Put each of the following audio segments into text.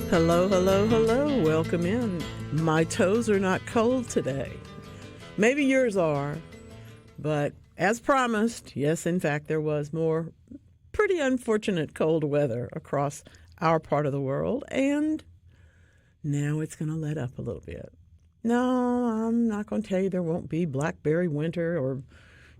Hello, hello, hello. Welcome in. My toes are not cold today. Maybe yours are, but as promised, yes, in fact, there was more pretty unfortunate cold weather across our part of the world, and now it's going to let up a little bit. No, I'm not going to tell you there won't be blackberry winter or,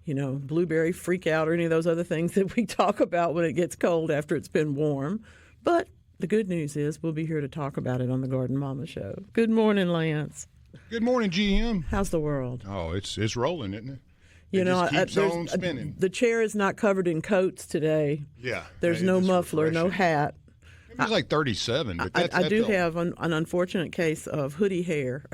blueberry freak out or any of those other things that we talk about when it gets cold after it's been warm, but the good news is we'll be here to talk about it on the Garden Mama Show. Good morning, Lance. Good morning, GM. How's the world? Oh, it's rolling, isn't it? It just keeps on spinning. The chair is not covered in coats today. Yeah. There's no muffler, refreshing. no hat. It was like 37. But I do have an unfortunate case of hoodie hair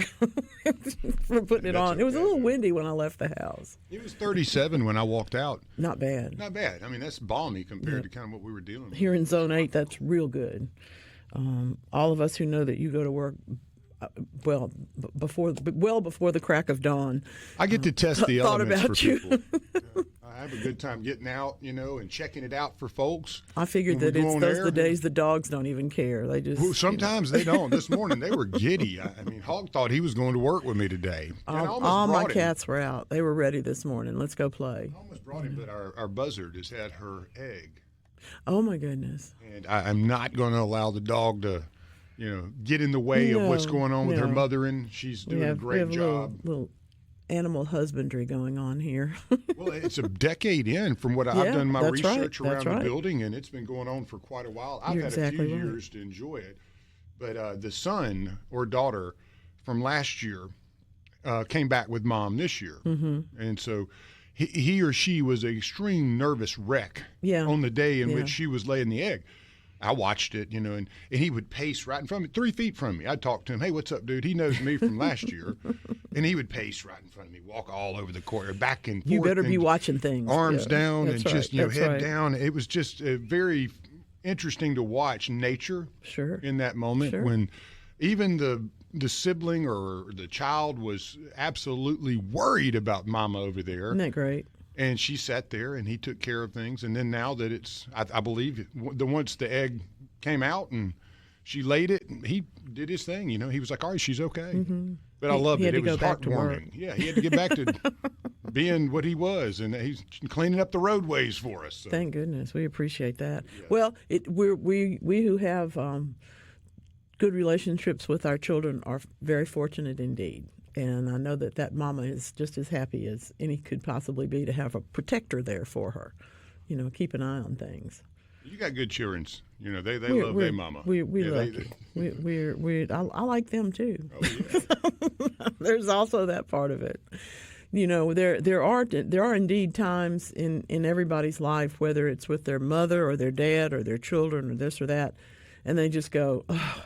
for putting it on. Okay. It was a little windy when I left the house. It was 37 when I walked out. Not bad. Not bad. I mean, that's balmy compared to kind of what we were dealing with. Here in Zone 8, that's real good. All of us who know that you go to work before the crack of dawn. I get to test the elements for you. people. I have a good time getting out, and checking it out for folks. I figured that it's those the days the dogs don't even care. They just sometimes they don't. This morning they were giddy. I mean, Hog thought he was going to work with me today. All my cats were out. They were ready this morning. Let's go play. I almost brought him, but our buzzard has had her egg. Oh my goodness! And I'm not going to allow the dog to, get in the way of what's going on with her mothering. She's doing a great job. Little animal husbandry going on here. Well, it's a decade in from what I've done my research around the building, and it's been going on for quite a while. I've had a few years to enjoy it. But the son or daughter from last year came back with mom this year. Mm-hmm. And so he or she was an extreme nervous wreck on the day in which she was laying the egg. I watched it, and he would pace right in front of me, 3 feet from me. I'd talk to him, hey, what's up, dude? He knows me from last year. And he would pace right in front of me, walk all over the court, back and forth. You better be watching things. Arms down and right. just, head down. It was just very interesting to watch nature in that moment when even the sibling or the child was absolutely worried about mama over there. Isn't that great? And she sat there, and he took care of things. And then now that it's, I believe, once the egg came out and she laid it, and he did his thing. He was like, all right, she's okay. Mm-hmm. But I loved it. It was heartwarming. Yeah, he had to get back to being what he was, and he's cleaning up the roadways for us. So. Thank goodness. We appreciate that. Yeah. Well, we who have good relationships with our children are very fortunate indeed. And I know that mama is just as happy as any could possibly be to have a protector there for her, keep an eye on things. You got good children. They love their mama. We're lucky. I like them too. Oh, yeah. There's also that part of it. There are indeed times in everybody's life, whether it's with their mother or their dad or their children or this or that, and they just go, oh.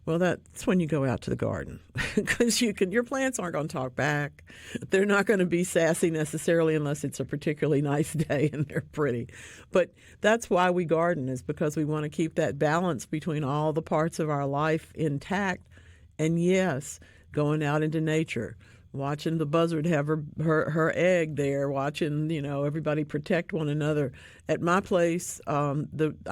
Well, that's when you go out to the garden because your plants aren't going to talk back. They're not going to be sassy necessarily unless it's a particularly nice day and they're pretty. But that's why we garden, is because we want to keep that balance between all the parts of our life intact. And yes, going out into nature, watching the buzzard have her egg there, watching everybody protect one another. At my place, I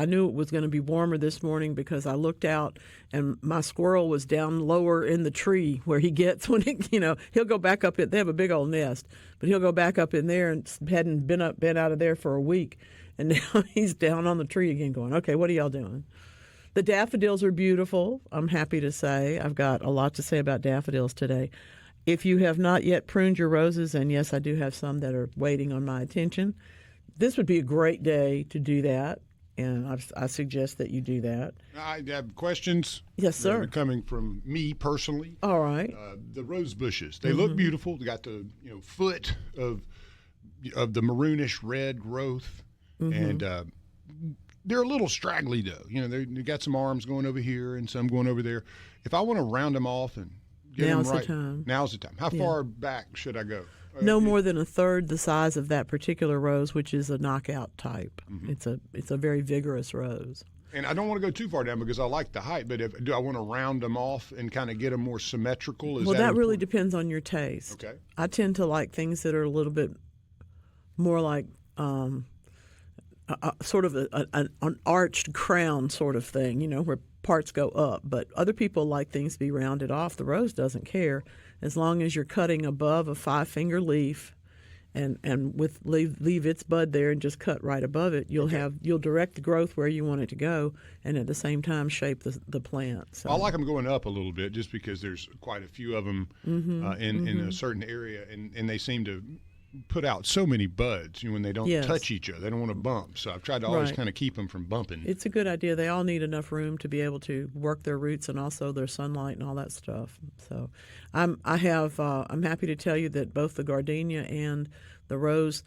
knew it was going to be warmer this morning because I looked out and my squirrel was down lower in the tree where he gets when he'll go back up. They have a big old nest, but he'll go back up in there and hadn't been out of there for a week, and now he's down on the tree again, going, okay, what are y'all doing? The daffodils are beautiful. I'm happy to say I've got a lot to say about daffodils today. If you have not yet pruned your roses, and yes, I do have some that are waiting on my attention, this would be a great day to do that, and I suggest that you do that. I have questions. Yes, sir. Coming from me personally. All right. The rose bushes, they look beautiful. They got the foot of the maroonish red growth, and they're a little straggly though. They got some arms going over here and some going over there. If I want to round them off and Now's the time. Now's the time. How far back should I go? No more than a third the size of that particular rose, which is a knockout type. Mm-hmm. It's a very vigorous rose. And I don't want to go too far down because I like the height, but do I want to round them off and kind of get them more symmetrical? That really depends on your taste. Okay. I tend to like things that are a little bit more like sort of an arched crown sort of thing, where parts go up. But other people like things to be rounded off. The rose doesn't care as long as you're cutting above a 5-finger leaf, and leave its bud there and just cut right above it. You'll direct the growth where you want it to go, and at the same time shape the plant. So. I like them going up a little bit just because there's quite a few of them in a certain area, and they seem to put out so many buds when they don't touch each other. They don't want to bump. So I've tried to always kind of keep them from bumping. It's a good idea. They all need enough room to be able to work their roots and also their sunlight and all that stuff. So I'm happy to tell you that both the gardenia and the rose,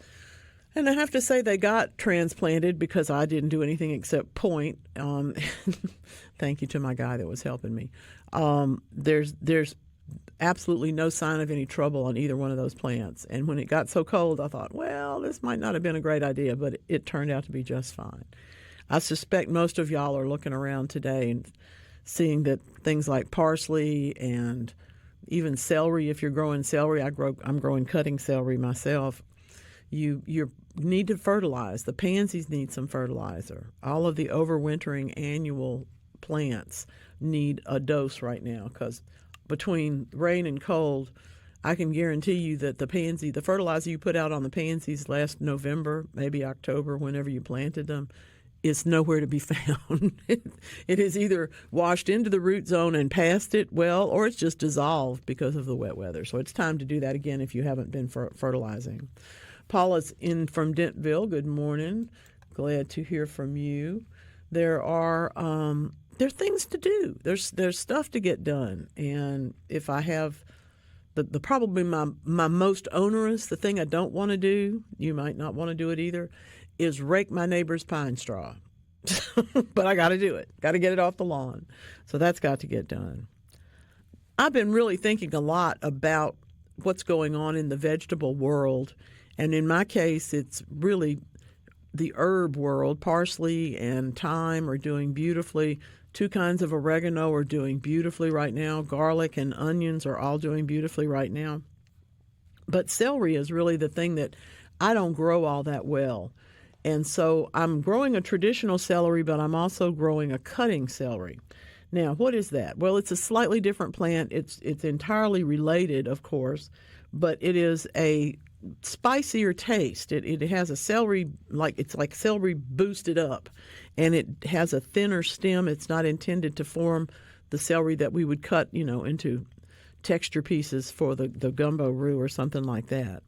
and I have to say they got transplanted because I didn't do anything except point. Thank you to my guy that was helping me. There's absolutely no sign of any trouble on either one of those plants. And when it got so cold, I thought, well, this might not have been a great idea, but it turned out to be just fine. I suspect most of y'all are looking around today and seeing that things like parsley and even celery, if you're growing celery, I'm growing cutting celery myself. You need to fertilize. The pansies need some fertilizer. All of the overwintering annual plants need a dose right now because between rain and cold, I can guarantee you that the fertilizer you put out on the pansies last November, maybe October, whenever you planted them, is nowhere to be found. It is either washed into the root zone and past it well, or it's just dissolved because of the wet weather. So it's time to do that again if you haven't been fertilizing. Paula's in from Dentville. Good morning. Glad to hear from you. There are things to do. There's stuff to get done. And if I have the probably my most onerous, the thing I don't want to do, you might not want to do it either, is rake my neighbor's pine straw. But I got to do it. Got to get it off the lawn. So that's got to get done. I've been really thinking a lot about what's going on in the vegetable world. And in my case, it's really the herb world. Parsley and thyme are doing beautifully. 2 kinds of oregano are doing beautifully right now. Garlic and onions are all doing beautifully right now. But celery is really the thing that I don't grow all that well. And so I'm growing a traditional celery, but I'm also growing a cutting celery. Now, what is that? Well, it's a slightly different plant. It's entirely related, of course, but it is a spicier taste. It has a celery, it's like celery boosted up, and it has a thinner stem. It's not intended to form the celery that we would cut, into texture pieces for the gumbo roux or something like that.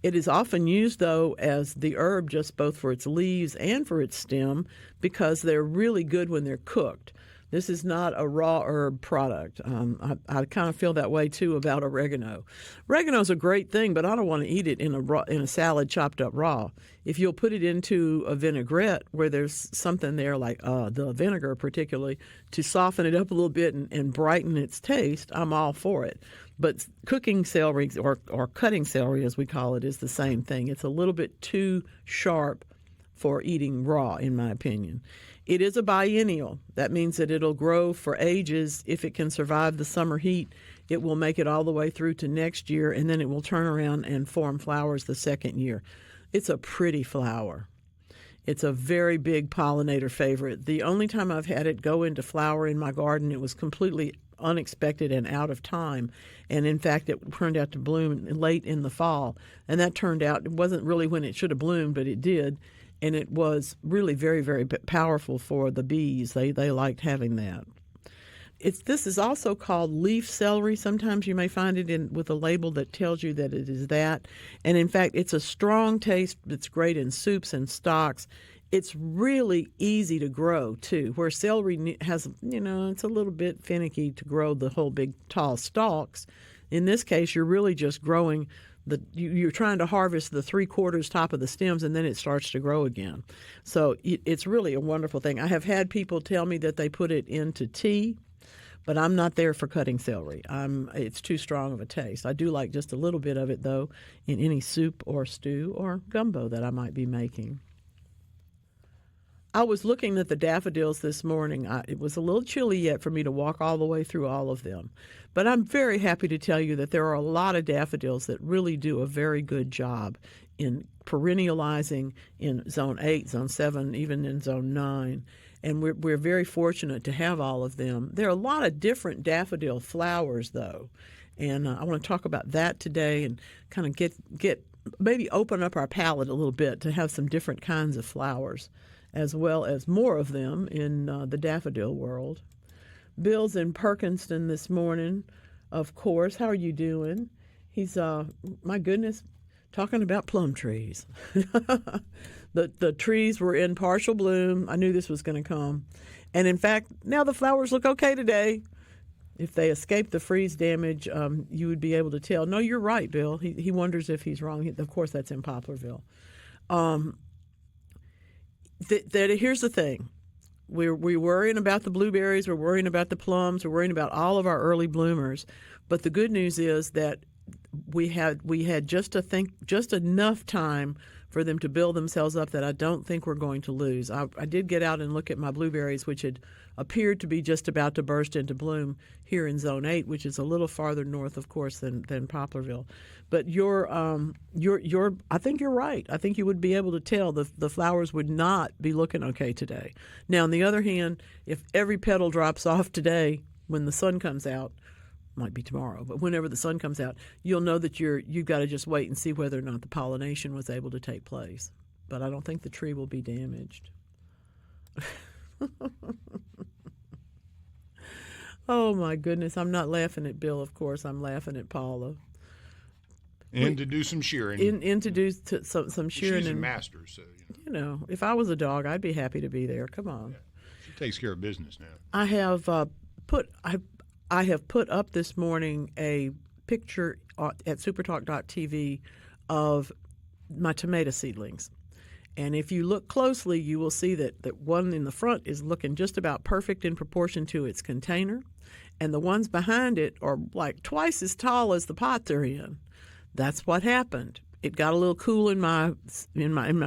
It is often used, though, as the herb just both for its leaves and for its stem because they're really good when they're cooked. This is not a raw herb product. I kind of feel that way, too, about oregano. Oregano's a great thing, but I don't want to eat it in a salad chopped up raw. If you'll put it into a vinaigrette where there's something there like the vinegar particularly to soften it up a little bit and brighten its taste, I'm all for it. But cooking celery or cutting celery, as we call it, is the same thing. It's a little bit too sharp for eating raw, in my opinion. It is a biennial. That means that it'll grow for ages. If it can survive the summer heat, it will make it all the way through to next year, and then it will turn around and form flowers the second year. It's a pretty flower. It's a very big pollinator favorite. The only time I've had it go into flower in my garden, it was completely unexpected and out of time. And in fact, it turned out to bloom late in the fall. And that turned out, it wasn't really when it should have bloomed, but it did. And it was really very, very powerful for the bees. They liked having that. This is also called leaf celery. Sometimes you may find it with a label that tells you that it is that. And in fact, it's a strong taste. It's great in soups and stocks. It's really easy to grow, too, where celery has, it's a little bit finicky to grow the whole big tall stalks. In this case, you're really just growing you're trying to harvest the 3/4 top of the stems, and then it starts to grow again. So it's really a wonderful thing. I have had people tell me that they put it into tea, but I'm not there for cutting celery. It's too strong of a taste. I do like just a little bit of it, though, in any soup or stew or gumbo that I might be making. I was looking at the daffodils this morning. It was a little chilly yet for me to walk all the way through all of them. But I'm very happy to tell you that there are a lot of daffodils that really do a very good job in perennializing in Zone 8, Zone 7, even in Zone 9. And we're very fortunate to have all of them. There are a lot of different daffodil flowers, though. And I want to talk about that today and kind of get maybe open up our palette a little bit to have some different kinds of flowers, as well as more of them in the daffodil world. Bill's in Perkinston this morning, of course. How are you doing? He's, my goodness, talking about plum trees. The trees were in partial bloom. I knew this was going to come. And in fact, now the flowers look okay today. If they escape the freeze damage, you would be able to tell. No, you're right, Bill. He wonders if he's wrong. Of course, that's in Poplarville. Here's the thing. We're worrying about the blueberries. We're worrying about the plums. We're worrying about all of our early bloomers. But the good news is that we had just enough time for them to build themselves up that I don't think we're going to lose. I did get out and look at my blueberries, which had appeared to be just about to burst into bloom here in Zone 8, which is a little farther north, of course, than Poplarville. But I think you're right. I think you would be able to tell the flowers would not be looking okay today. Now, on the other hand, if every petal drops off today when the sun comes out, might be tomorrow, but whenever the sun comes out, you'll know that you've got to just wait and see whether or not the pollination was able to take place. But I don't think the tree will be damaged. Oh, my goodness. I'm not laughing at Bill, of course. I'm laughing at Paula. And to do some shearing. To do some shearing. She's a master, so, you know. If I was a dog, I'd be happy to be there. Come on. Yeah. She takes care of business now. I have put up this morning a picture at SuperTalk.tv of my tomato seedlings. And if you look closely, you will see that one in the front is looking just about perfect in proportion to its container. And the ones behind it are like twice as tall as the pot they're in. That's what happened. It got a little cool in my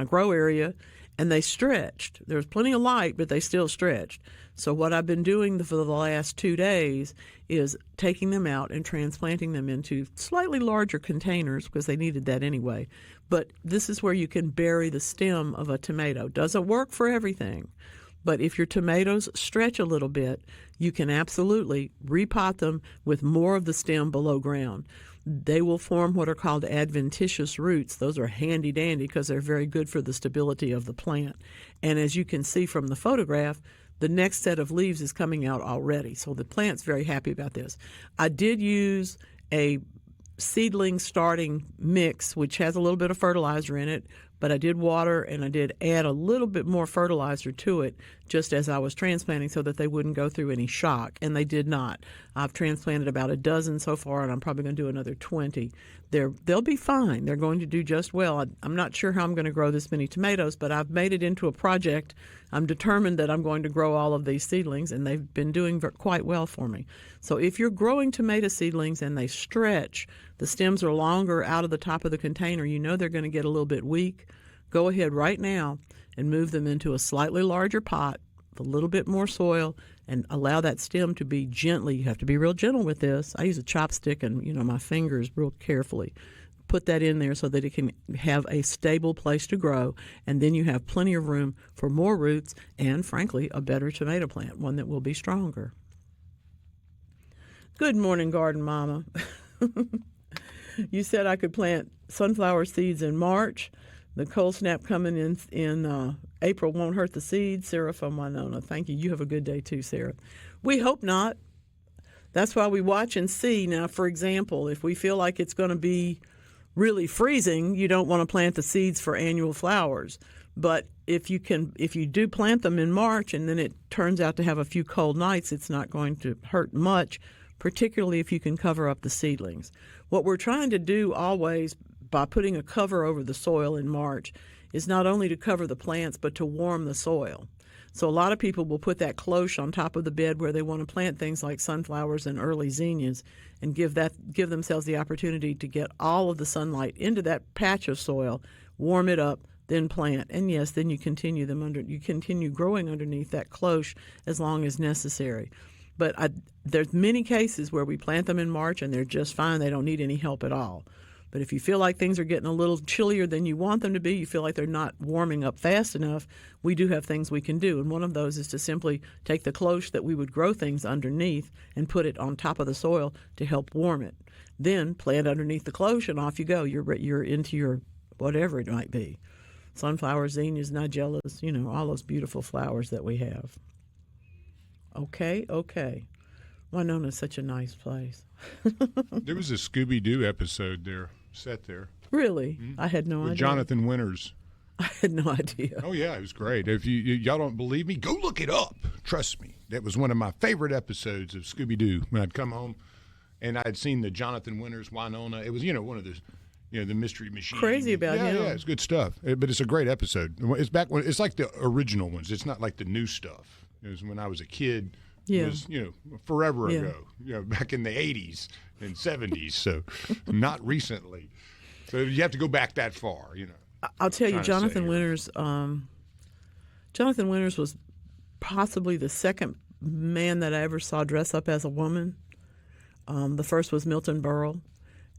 grow area, and they stretched. There was plenty of light, but they still stretched. So what I've been doing for the last 2 days is taking them out and transplanting them into slightly larger containers because they needed that anyway. But this is where you can bury the stem of a tomato. Doesn't work for everything. But if your tomatoes stretch a little bit, you can absolutely repot them with more of the stem below ground. They will form what are called adventitious roots. Those are handy dandy because they're very good for the stability of the plant. And as you can see from the photograph, the next set of leaves is coming out already. So the plant's very happy about this. I did use a seedling starting mix, which has a little bit of fertilizer in it, but I did water and I did add a little bit more fertilizer to it just as I was transplanting so that they wouldn't go through any shock, and they did not. I've transplanted about a dozen so far, and I'm probably going to do another 20. They'll be fine. They're going to do just well. I'm not sure how I'm going to grow this many tomatoes, but I've made it into a project. I'm determined that I'm going to grow all of these seedlings, and they've been doing quite well for me. So if you're growing tomato seedlings and they stretch, the stems are longer out of the top of the container, you know they're going to get a little bit weak. Go ahead right now and move them into a slightly larger pot with a little bit more soil and allow that stem to be gently. You have to be real gentle with this. I use a chopstick and, my fingers real carefully. Put that in there so that it can have a stable place to grow, and then you have plenty of room for more roots and, frankly, a better tomato plant, one that will be stronger. Good morning, Garden Mama. You said I could plant sunflower seeds in March. The cold snap coming in April won't hurt the seeds. Sarah from Winona. Thank you. You have a good day too, Sarah. We hope not. That's why we watch and see. Now, for example, if we feel like it's going to be really freezing, you don't want to plant the seeds for annual flowers. But if you do plant them in March and then it turns out to have a few cold nights, it's not going to hurt much, particularly if you can cover up the seedlings. What we're trying to do always by putting a cover over the soil in March is not only to cover the plants, but to warm the soil. So a lot of people will put that cloche on top of the bed where they want to plant things like sunflowers and early zinnias and give themselves the opportunity to get all of the sunlight into that patch of soil, warm it up, then plant. And yes, then you continue growing underneath that cloche as long as necessary. But there's many cases where we plant them in March and they're just fine. They don't need any help at all. But if you feel like things are getting a little chillier than you want them to be, you feel like they're not warming up fast enough, we do have things we can do. And one of those is to simply take the cloche that we would grow things underneath and put it on top of the soil to help warm it. Then plant underneath the cloche and off you go. You're into your whatever it might be. Sunflowers, zinnias, nigellas, all those beautiful flowers that we have. Okay. Winona's such a nice place. There was a Scooby-Doo episode there, set there. Really? Mm-hmm. I had no idea. Jonathan Winters. I had no idea. Oh, yeah, it was great. If y'all don't believe me, go look it up. Trust me. That was one of my favorite episodes of Scooby-Doo when I'd come home and I'd seen the Jonathan Winters, Winona. It was, one of the... the Mystery Machine. Crazy about him. Yeah, it's good stuff. But it's a great episode. It's back when it's like the original ones. It's not like the new stuff. It was when I was a kid. Yeah. It was, forever ago. Back in the 80s and 70s. So not recently. So you have to go back that far, I'll tell you, Jonathan Winters. Jonathan Winters was possibly the second man that I ever saw dress up as a woman. The first was Milton Berle.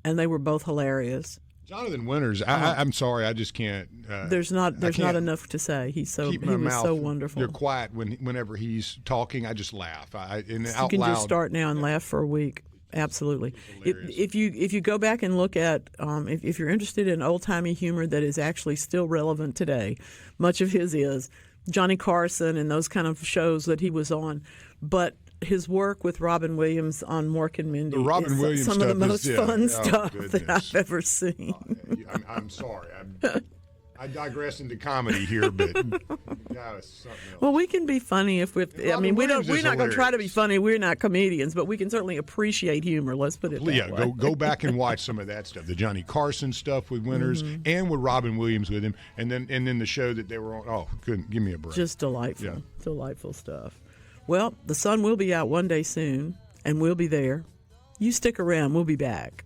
And they were both hilarious. Jonathan Winters, I'm sorry, I just can't. There's not enough to say. He was so wonderful. You're quiet whenever he's talking. I just laugh. You can just start now and laugh for a week. Absolutely. If you go back and look at if you're interested in old timey humor that is actually still relevant today, much of his is Johnny Carson and those kind of shows that he was on, but his work with Robin Williams on Mork and Mindy is some of the most fun stuff that I've ever seen. I'm sorry. I digress into comedy here, but it's something else. Well, we can be funny we're not going to try to be funny. We're not comedians, but we can certainly appreciate humor. Let's put it that way. Yeah, go back and watch some of that stuff. The Johnny Carson stuff with Winters and with Robin Williams with him, and then the show that they were on. Oh, couldn't give me a break. Just delightful, delightful stuff. Well, the sun will be out one day soon, and we'll be there. You stick around. We'll be back.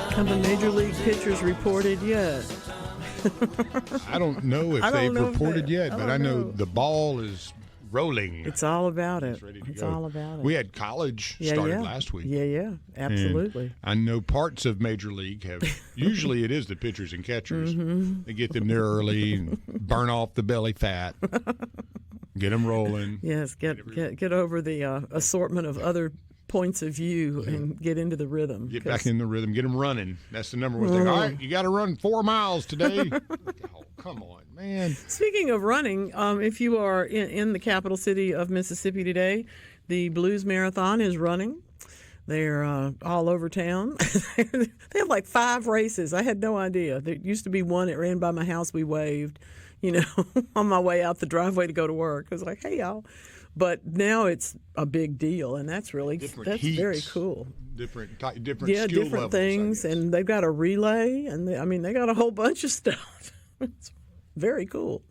Have the Major League pitchers reported yet? I don't know if they've reported yet, but I know the ball is rolling. It's all about it. It's all about it. We had college started last week. Yeah, absolutely. And I know parts of Major League have. Usually it is the pitchers and catchers. They get them there early and burn off the belly fat. Get them rolling. Yes, get over the assortment of other points of view and get into the rhythm. Get back in the rhythm. Get them running. That's the number one thing. All right, you got to run 4 miles today. Oh, come on, man. Speaking of running, if you are in the capital city of Mississippi today, the Blues Marathon is running. They're all over town. They have like 5 races. I had no idea. There used to be one that ran by my house. We waved. On my way out the driveway to go to work. I was like, hey, y'all. But now it's a big deal, and that's heats, very cool. Different skill different levels, things, and they've got a relay, and they got a whole bunch of stuff. It's very cool.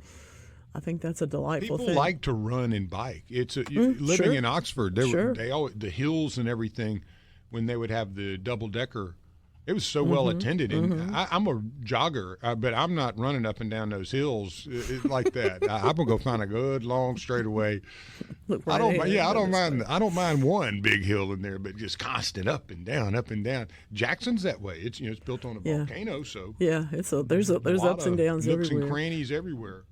I think that's a delightful thing. People like to run and bike. It's living in Oxford. The hills and everything. When they would have the double-decker. It was so well attended, and I'm a jogger, but I'm not running up and down those hills like that. I'm gonna go find a good long straightaway. I don't mind one big hill in there, but just constant up and down, up and down. Jackson's that way. It's it's built on a volcano, so there's ups and downs nooks everywhere. and crannies everywhere.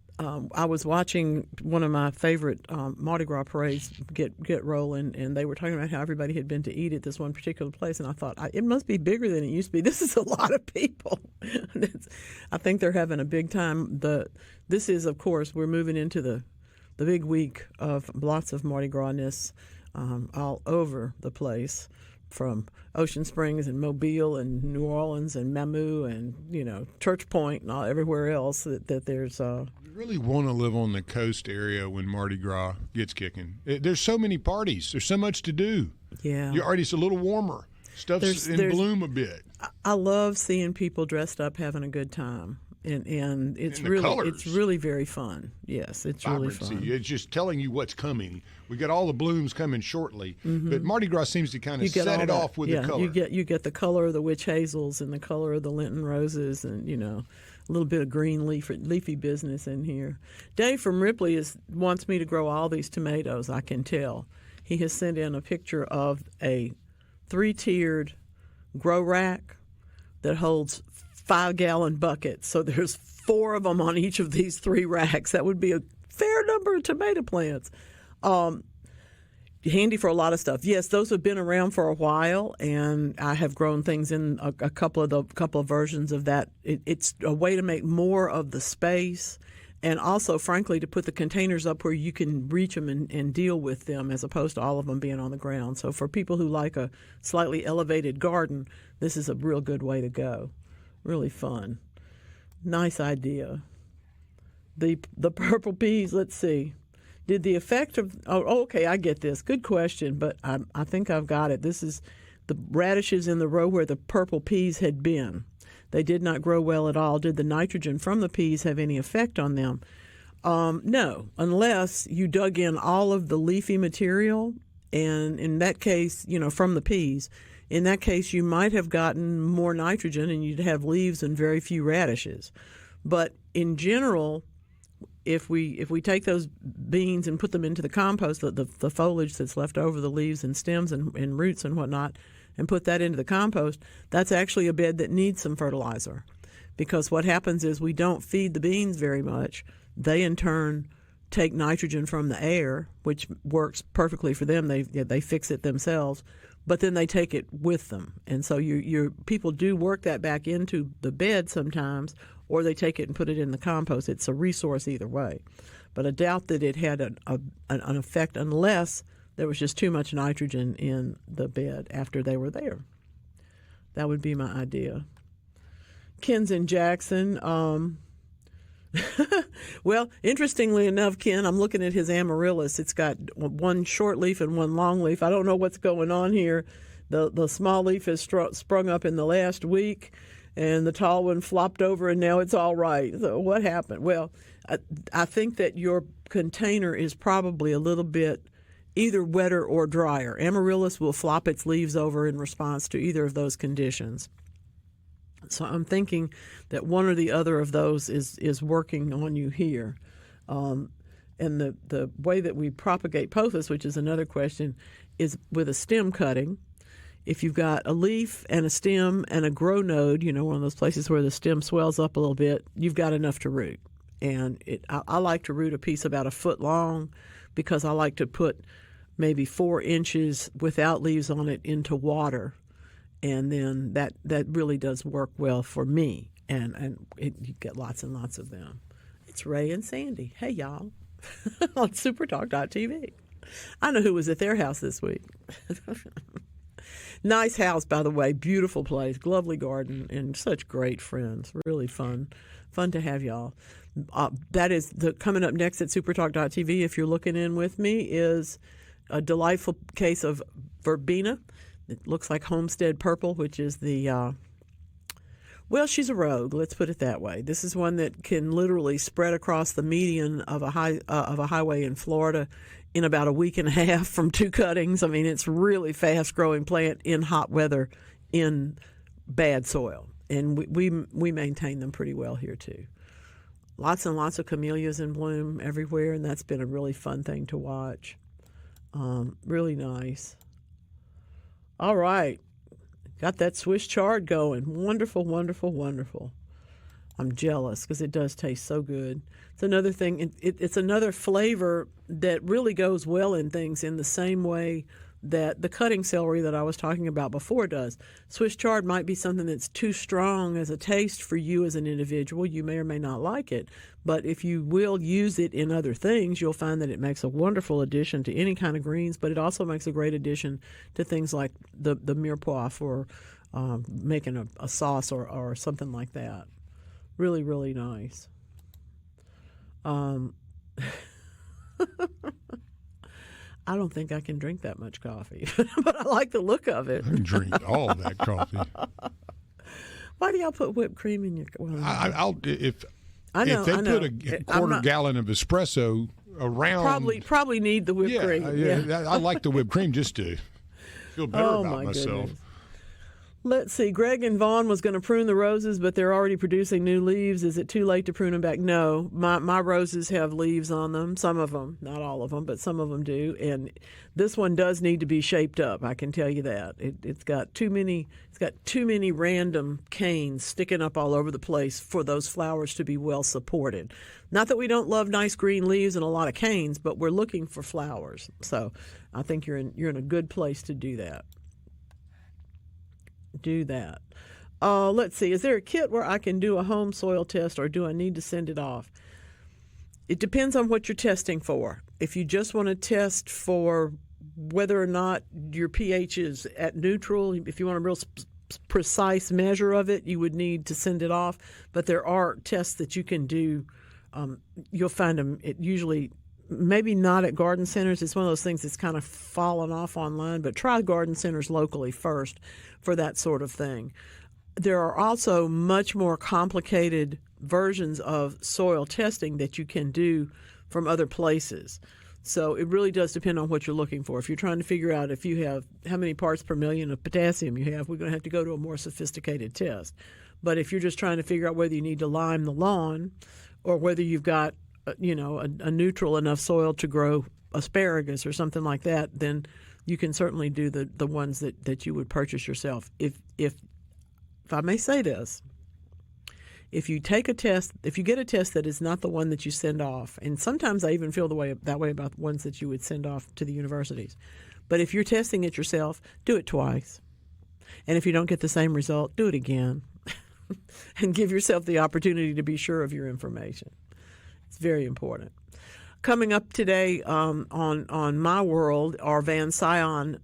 I was watching one of my favorite Mardi Gras parades get rolling, and they were talking about how everybody had been to eat at this one particular place, and I thought, it must be bigger than it used to be. This is a lot of people. I think they're having a big time. This is, of course, we're moving into the big week of lots of Mardi Gras-ness all over the place, from Ocean Springs and Mobile and New Orleans and Mamou and Church Point and everywhere else that there's. You really want to live on the coast area when Mardi Gras gets kicking. There's so many parties. There's so much to do. Yeah, it's a little warmer. Stuff's in bloom a bit. I love seeing people dressed up having a good time. And it's really very fun. Yes, it's vibrancy. Really fun. It's just telling you what's coming. We got all the blooms coming shortly, but Mardi Gras seems to kind of set it off with the color. You get the color of the witch hazels and the color of the Lenten roses, and a little bit of green leafy business in here. Dave from Ripley wants me to grow all these tomatoes. I can tell. He has sent in a picture of a 3-tiered grow rack that holds 5-gallon buckets. So there's 4 of them on each of these 3 racks. That would be a fair number of tomato plants. Handy for a lot of stuff. Yes, those have been around for a while, and I have grown things in a couple of versions of that. It's a way to make more of the space, and also, frankly, to put the containers up where you can reach them and deal with them, as opposed to all of them being on the ground. So for people who like a slightly elevated garden, this is a real good way to go. Really fun. Nice idea. The purple peas, let's see. Did the effect of okay, I get this. Good question, but I think I've got it. This is the radishes in the row where the purple peas had been. They did not grow well at all. Did the nitrogen from the peas have any effect on them? No, unless you dug in all of the leafy material, and in that case, from the peas. In that case, you might have gotten more nitrogen, and you'd have leaves and very few radishes. But in general, if we take those beans and put them into the compost, the foliage that's left over, the leaves and stems and roots and whatnot, and put that into the compost, that's actually a bed that needs some fertilizer. Because what happens is we don't feed the beans very much. They, in turn, take nitrogen from the air, which works perfectly for them. They fix it themselves, but then they take it with them. And so your people do work that back into the bed sometimes, or they take it and put it in the compost. It's a resource either way. But I doubt that it had an effect unless there was just too much nitrogen in the bed after they were there. That would be my idea. Ken's in Jackson. Well, interestingly enough, Ken, I'm looking at his amaryllis. It's got one short leaf and one long leaf. I don't know what's going on here. The small leaf has sprung up in the last week, and the tall one flopped over, and now it's all right. So what happened? Well, I think that your container is probably a little bit either wetter or drier. Amaryllis will flop its leaves over in response to either of those conditions. So I'm thinking that one or the other of those is working on you here. And the way that we propagate pothos, which is another question, is with a stem cutting. If you've got a leaf and a stem and a grow node, one of those places where the stem swells up a little bit, you've got enough to root. And I like to root a piece about a foot long because I like to put maybe 4 inches without leaves on it into water. And then that really does work well for me. And you get lots and lots of them. It's Ray and Sandy. Hey, y'all. On SuperTalk.tv. I know who was at their house this week. Nice house, by the way. Beautiful place. Lovely garden. And such great friends. Really fun. Fun to have y'all. That is coming up next at SuperTalk.tv, if you're looking in with me, is a delightful case of verbena. It looks like Homestead Purple, which is she's a rogue. Let's put it that way. This is one that can literally spread across the median of a highway in Florida in about a week and a half from 2 cuttings. I mean, it's really fast-growing plant in hot weather in bad soil, and we maintain them pretty well here too. Lots and lots of camellias in bloom everywhere, and that's been a really fun thing to watch. Really nice. All right. Got that Swiss chard going. Wonderful, wonderful, wonderful. I'm jealous because it does taste so good. It's another thing. It's another flavor that really goes well in things in the same way that the cutting celery that I was talking about before does. Swiss chard might be something that's too strong as a taste for you as an individual. You may or may not like it. But if you will use it in other things, you'll find that it makes a wonderful addition to any kind of greens, but it also makes a great addition to things like the mirepoix for making a sauce or something like that. Really, really nice. I don't think I can drink that much coffee, but I like the look of it. I can drink all that coffee. Why do y'all put whipped cream in your? Well, if they put a quarter gallon of espresso around, probably need the whipped cream. Yeah, I like the whipped cream just to feel better about myself. Goodness. Let's see. Greg and Vaughn was going to prune the roses, but they're already producing new leaves. Is it too late to prune them back? No. My roses have leaves on them. Some of them, not all of them, but some of them do. And this one does need to be shaped up. I can tell you that. It's got too many. It's got too many random canes sticking up all over the place for those flowers to be well supported. Not that we don't love nice green leaves and a lot of canes, but we're looking for flowers. So I think you're in a good place to do that. Let's see. Is there a kit where I can do a home soil test, or do I need to send it off? It depends on what you're testing for. If you just want to test for whether or not your pH is at neutral, if you want a real precise measure of it, you would need to send it off. But there are tests that you can do. You'll find them usually, maybe not at garden centers. It's one of those things that's kind of fallen off online, but try garden centers locally first for that sort of thing. There are also much more complicated versions of soil testing that you can do from other places. So it really does depend on what you're looking for. If you're trying to figure out if you have how many parts per million of potassium you have, we're going to have to go to a more sophisticated test. But if you're just trying to figure out whether you need to lime the lawn or whether you've got a neutral enough soil to grow asparagus or something like that, then you can certainly do the ones that you would purchase yourself. If I may say this, if you take a test, if you get a test that is not the one that you send off, and sometimes I even feel that way about ones that you would send off to the universities, but if you're testing it yourself, do it twice. And if you don't get the same result, do it again. And give yourself the opportunity to be sure of your information. It's very important. Coming up today on My World are Van Sion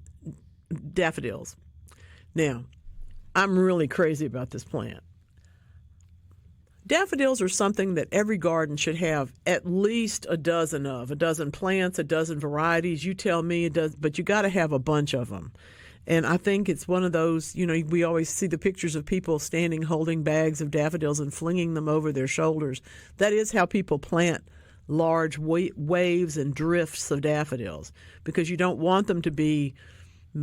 daffodils. Now, I'm really crazy about this plant. Daffodils are something that every garden should have at least a dozen plants, a dozen varieties. You tell me it does, but you got to have a bunch of them. And I think it's one of those, we always see the pictures of people standing holding bags of daffodils and flinging them over their shoulders. That is how people plant large waves and drifts of daffodils, because you don't want them to be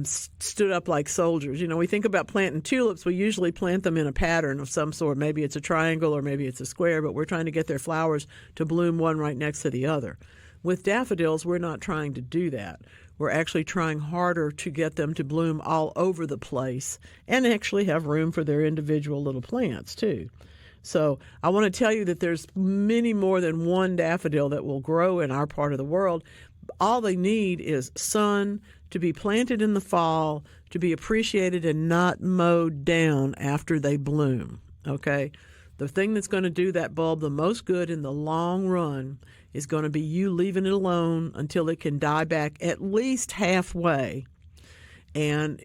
stood up like soldiers. We think about planting tulips. We usually plant them in a pattern of some sort. Maybe it's a triangle or maybe it's a square, but we're trying to get their flowers to bloom one right next to the other. With daffodils, we're not trying to do that. We're actually trying harder to get them to bloom all over the place and actually have room for their individual little plants, too. So I want to tell you that there's many more than one daffodil that will grow in our part of the world. All they need is sun, to be planted in the fall, to be appreciated and not mowed down after they bloom, okay? The thing that's going to do that bulb the most good in the long run is going to be you leaving it alone until it can die back at least halfway and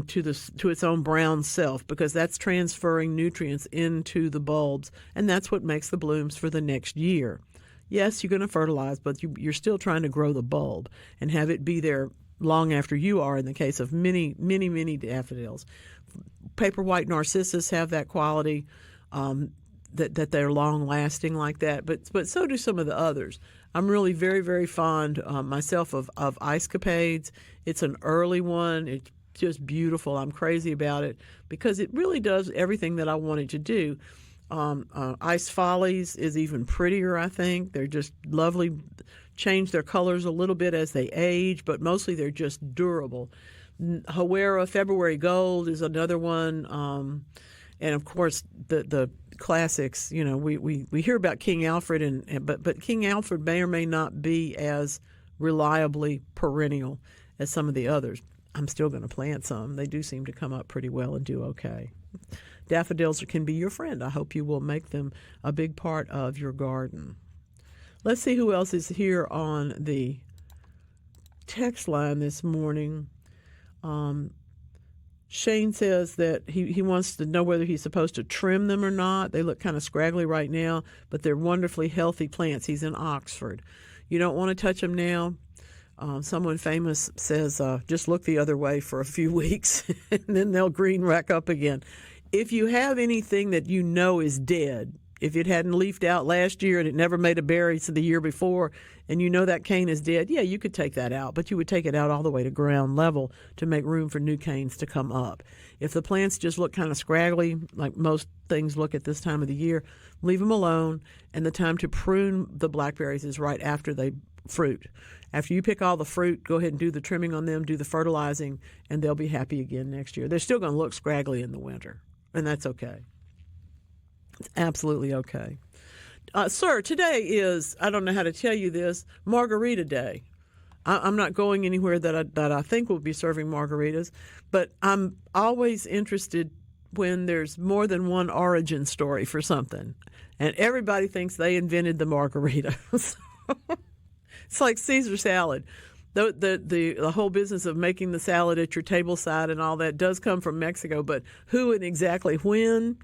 to its own brown self, because that's transferring nutrients into the bulbs, and that's what makes the blooms for the next year. Yes, you're going to fertilize, but you're still trying to grow the bulb and have it be there long after you are, in the case of many, many, many daffodils. Paper white narcissus have that quality, that they're long-lasting like that, but so do some of the others. I'm really very, very fond myself of Ice Capades. It's an early one. It's just beautiful. I'm crazy about it because it really does everything that I want it to do. Ice Follies is even prettier, I think. They're just lovely. Change their colors a little bit as they age, but mostly they're just durable. Hawera February Gold is another one. And of course, the classics. We hear about King Alfred, but King Alfred may or may not be as reliably perennial as some of the others. I'm still going to plant some. They do seem to come up pretty well and do okay. Daffodils can be your friend. I hope you will make them a big part of your garden. Let's see who else is here on the text line this morning. Shane says that he wants to know whether he's supposed to trim them or not. They look kind of scraggly right now, but they're wonderfully healthy plants. He's in Oxford. You don't want to touch them now. Someone famous says just look the other way for a few weeks, and then they'll green back up again. If you have anything that you know is dead, if it hadn't leafed out last year and it never made a berry so the year before, and you know that cane is dead, yeah, you could take that out, but you would take it out all the way to ground level to make room for new canes to come up. If the plants just look kind of scraggly, like most things look at this time of the year, leave them alone, and the time to prune the blackberries is right after they fruit. After you pick all the fruit, go ahead and do the trimming on them, do the fertilizing, and they'll be happy again next year. They're still going to look scraggly in the winter, and that's okay. It's absolutely okay. Sir, today is, I don't know how to tell you this, Margarita Day. I'm not going anywhere that I think will be serving margaritas, but I'm always interested when there's more than one origin story for something. And everybody thinks they invented the margarita. It's like Caesar salad. The whole business of making the salad at your table side and all that does come from Mexico, but who and exactly when?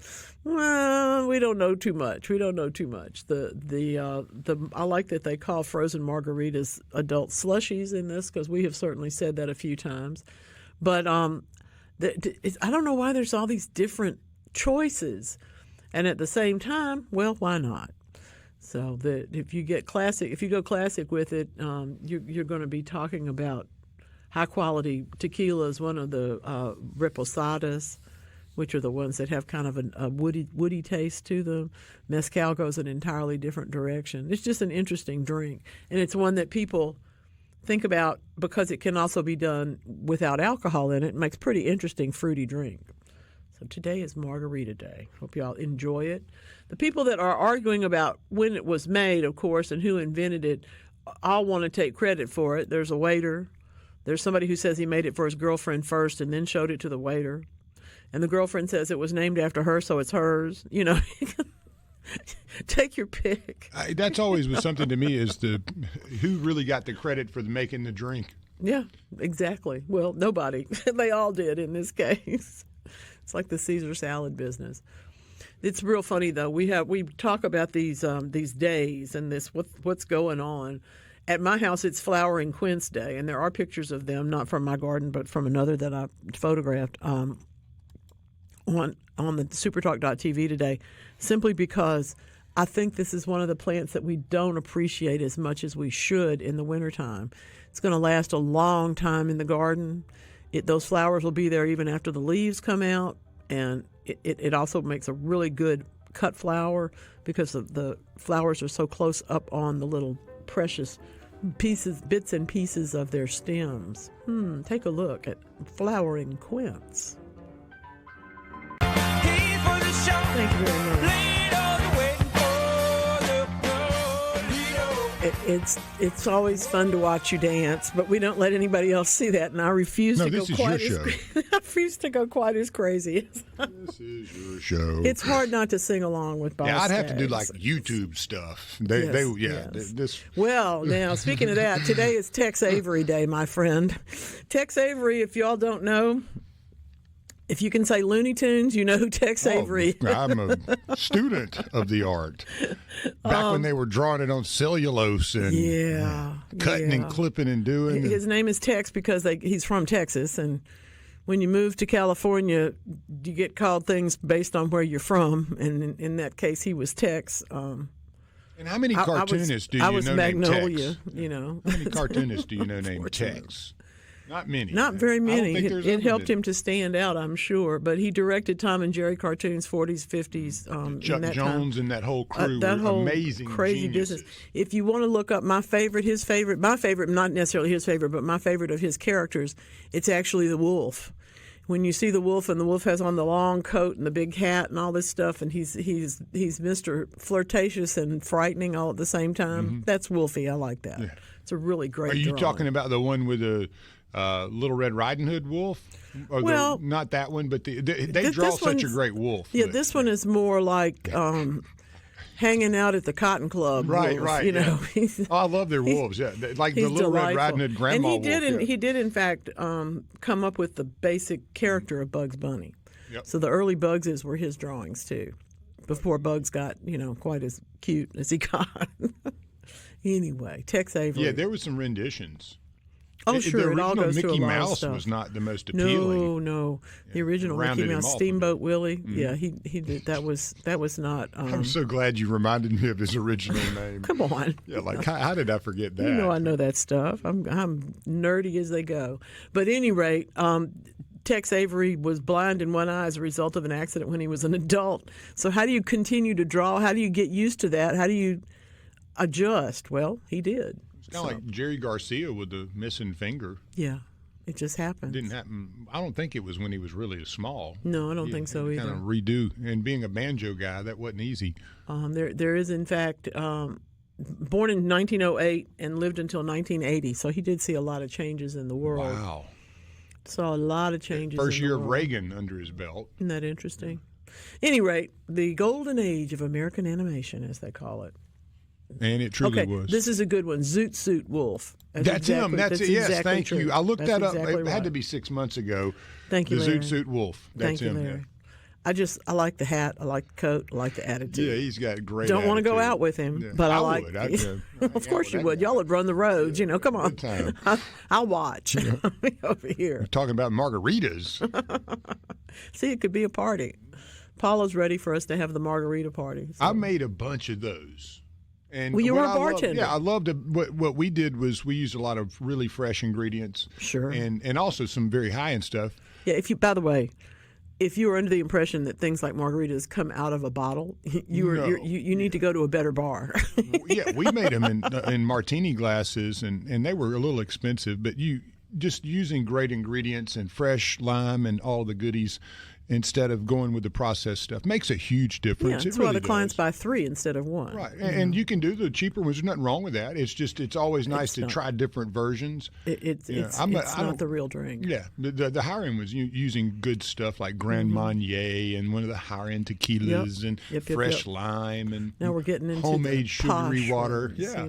Well, we don't know too much. I like that they call frozen margaritas adult slushies in this, because we have certainly said that a few times. But I don't know why there's all these different choices, and at the same time, well, why not? So if you go classic with it, you're going to be talking about high quality tequilas, one of the reposadas, which are the ones that have kind of a woody taste to them. Mezcal goes an entirely different direction. It's just an interesting drink, and it's one that people think about because it can also be done without alcohol in it. It makes a pretty interesting fruity drink. So today is Margarita Day. Hope y'all enjoy it. The people that are arguing about when it was made, of course, and who invented it, all want to take credit for it. There's a waiter. There's somebody who says he made it for his girlfriend first and then showed it to the waiter. And the girlfriend says it was named after her, so it's hers. You know, take your pick. That's always was something to me, is who really got the credit for making the drink. Yeah, exactly. Well, nobody. They all did in this case. It's like the Caesar salad business. It's real funny though. We talk about these days and what's going on. At my house, it's Flowering Quince Day, and there are pictures of them, not from my garden, but from another that I photographed on the SuperTalk.tv today, simply because I think this is one of the plants that we don't appreciate as much as we should in the wintertime. It's going to last a long time in the garden. Those flowers will be there even after the leaves come out, and it also makes a really good cut flower because the flowers are so close up on the little precious bits and pieces of their stems. Take a look at Flowering Quince. Thank you very much. It's always fun to watch you dance, but we don't let anybody else see that, and I refuse to go quite as crazy. This is your show. It's hard not to sing along with Boss. Yeah, I'd have to do like YouTube stuff. Well, now speaking of that, today is Tex Avery Day, my friend. Tex Avery, if y'all don't know, if you can say Looney Tunes, you know who Tex Avery is. I'm a student of the art. Back when they were drawing it on cellulose and cutting and clipping and doing. His name is Tex because he's from Texas, and when you move to California, you get called things based on where you're from, and in that case, he was Tex. And how many cartoonists do you know named Tex? I was Magnolia, you know. How many cartoonists do you know named Tex? Not many. Not very many. It helped him to stand out, I'm sure. But he directed Tom and Jerry cartoons, 40s, 50s. Chuck Jones and that whole crew were amazing, crazy geniuses. business. If you want to look up my favorite, not necessarily his favorite, but my favorite of his characters, it's actually the wolf. When you see the wolf, and the wolf has on the long coat and the big hat and all this stuff, and he's Mr. Flirtatious and frightening all at the same time, that's Wolfie. I like that. Yeah. It's a really great drawing. Are you drawing. talking about the one with the Little Red Riding Hood wolf? Or not that one, but they draw such a great wolf. Yeah, this one is more like hanging out at the Cotton Club. Right, wolf, right. You know, I love their wolves. Yeah, like the Little Red Riding Hood grandma wolf. And he did, in fact, come up with the basic character of Bugs Bunny. Yep. So the early Bugses were his drawings too, before Bugs got quite as cute as he got. Anyway, Tex Avery. Yeah, there was some renditions. Oh, sure. It all goes Mickey to a lot Mouse of stuff. was not the most appealing. No. Yeah, the original Mickey Mouse, Steamboat Willie. Yeah, he did. That was not. I'm so glad you reminded me of his original name. Come on. Yeah, like how did I forget that? I know that stuff. I'm nerdy as they go. But at any rate, Tex Avery was blind in one eye as a result of an accident when he was an adult. So how do you continue to draw? How do you get used to that? How do you adjust? Well, he did. It's kind of like Jerry Garcia with the missing finger. Yeah, it just happened. It didn't happen. I don't think it was when he was really small. No, I don't think so either. Kind of redo. And being a banjo guy, that wasn't easy. There is, in fact, born in 1908 and lived until 1980. So he did see a lot of changes in the world. Wow. Saw a lot of changes. First year of Reagan under his belt. Isn't that interesting? Any rate, the golden age of American animation, as they call it. And it truly was. This is a good one. Zoot Suit Wolf. That's him. That's it. Yes, exactly thank true. you. I looked that up. Exactly It had to be 6 months ago. Thank you, the Larry. Zoot Suit Wolf. That's Thank him. you, Larry. Yeah. I like the hat. I like the coat. I like the attitude. Yeah, he's got a great Don't want to go attitude. out with him, Yeah. but I would. like. Of course you would. Y'all would run the roads. Come on. Good time. I'll watch over here. We're talking about margaritas. See, it could be a party. Paula's ready for us to have the margarita party. So. I made a bunch of those. And well, you were a bartender. I loved what we did was we used a lot of really fresh ingredients. Sure. And also some very high-end stuff. Yeah, by the way, if you were under the impression that things like margaritas come out of a bottle, you need to go to a better bar. Yeah, we made them in martini glasses, and they were a little expensive, but you just using great ingredients and fresh lime and all the goodies instead of going with the processed stuff makes a huge difference. Yeah, that's why the clients buy 3 instead of 1. Right, and you can do the cheaper ones. There's nothing wrong with that. It's always nice to try different versions. It's not the real drink. Yeah, the higher end was using good stuff like Grand Marnier and one of the higher end tequilas and fresh lime and now we're getting into homemade sugary water. Ones, yeah.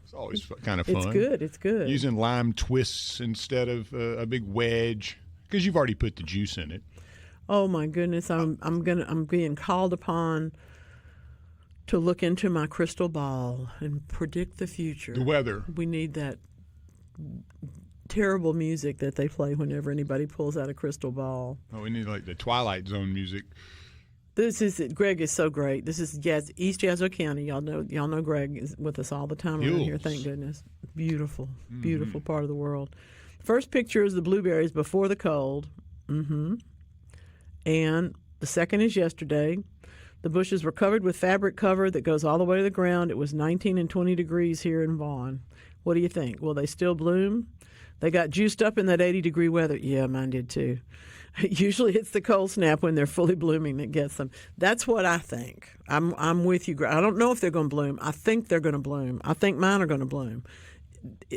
It's always kind of fun. It's good. Using lime twists instead of a big wedge because you've already put the juice in it. Oh my goodness! I'm being called upon to look into my crystal ball and predict the future. The weather. We need that terrible music that they play whenever anybody pulls out a crystal ball. Oh, we need like the Twilight Zone music. Greg is so great. This is East Yazoo County. Y'all know Greg is with us all the time around here. Thank goodness. Beautiful part of the world. First picture is the blueberries before the cold. And the second is yesterday. The bushes were covered with fabric cover that goes all the way to the ground. It was 19 and 20 degrees here in Vaughn. What do you think? Will they still bloom? They got juiced up in that 80-degree weather. Yeah, mine did too. Usually it's the cold snap when they're fully blooming that gets them. That's what I think. I'm with you. I don't know if they're going to bloom. I think they're going to bloom. I think mine are going to bloom.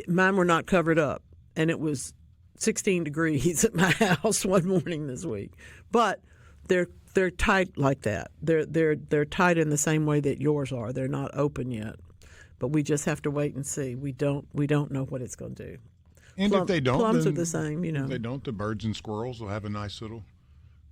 Mine were not covered up, and it was 16 degrees at my house one morning this week. But they're tight like that. They're tight in the same way that yours are. They're not open yet. But we just have to wait and see. We don't know what it's going to do. And if they don't, plums are the same, If they don't, the birds and squirrels will have a nice little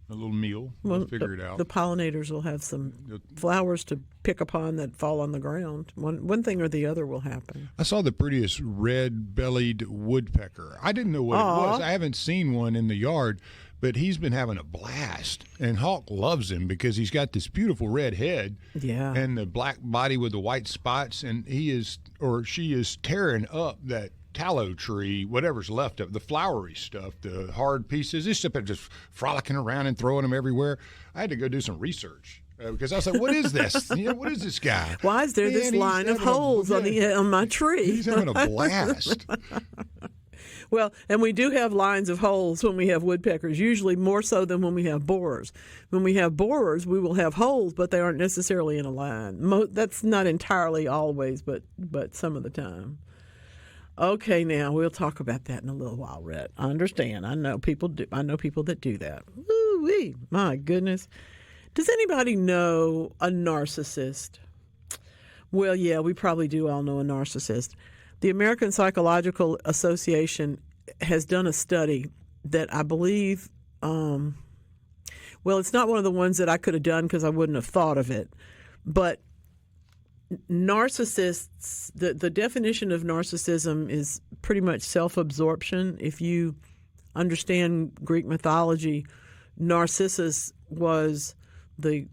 meal. We'll figure it out. The pollinators will have some flowers to pick upon that fall on the ground. One thing or the other will happen. I saw the prettiest red-bellied woodpecker. I didn't know what it was. I haven't seen one in the yard, but he's been having a blast. And Hawk loves him because he's got this beautiful red head and the black body with the white spots, and she is tearing up that tallow tree, whatever's left of the flowery stuff, the hard pieces. It's just frolicking around and throwing them everywhere. I had to go do some research because I was like, "What is this? What is this guy? Why is there this line of holes on my tree?" He's having a blast. Well, and we do have lines of holes when we have woodpeckers, usually more so than when we have borers. When we have borers, we will have holes, but they aren't necessarily in a line. That's not entirely always, but some of the time. Okay, now we'll talk about that in a little while, Rhett. I understand. I know people that do that. Woo-wee. My goodness. Does anybody know a narcissist? Well, yeah, we probably do all know a narcissist. The American Psychological Association has done a study that I believe, it's not one of the ones that I could have done because I wouldn't have thought of it, but narcissists, the definition of narcissism is pretty much self-absorption. If you understand Greek mythology, Narcissus was the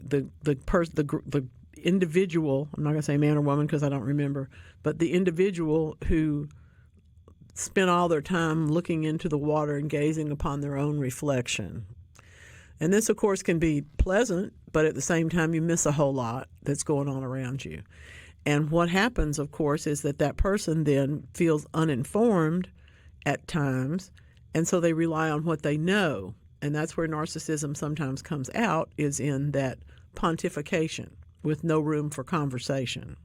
individual. I'm not going to say man or woman because I don't remember, but the individual who spent all their time looking into the water and gazing upon their own reflection. And this, of course, can be pleasant, but at the same time, you miss a whole lot that's going on around you. And what happens, of course, is that person then feels uninformed at times, and so they rely on what they know. And that's where narcissism sometimes comes out, is in that pontification with no room for conversation.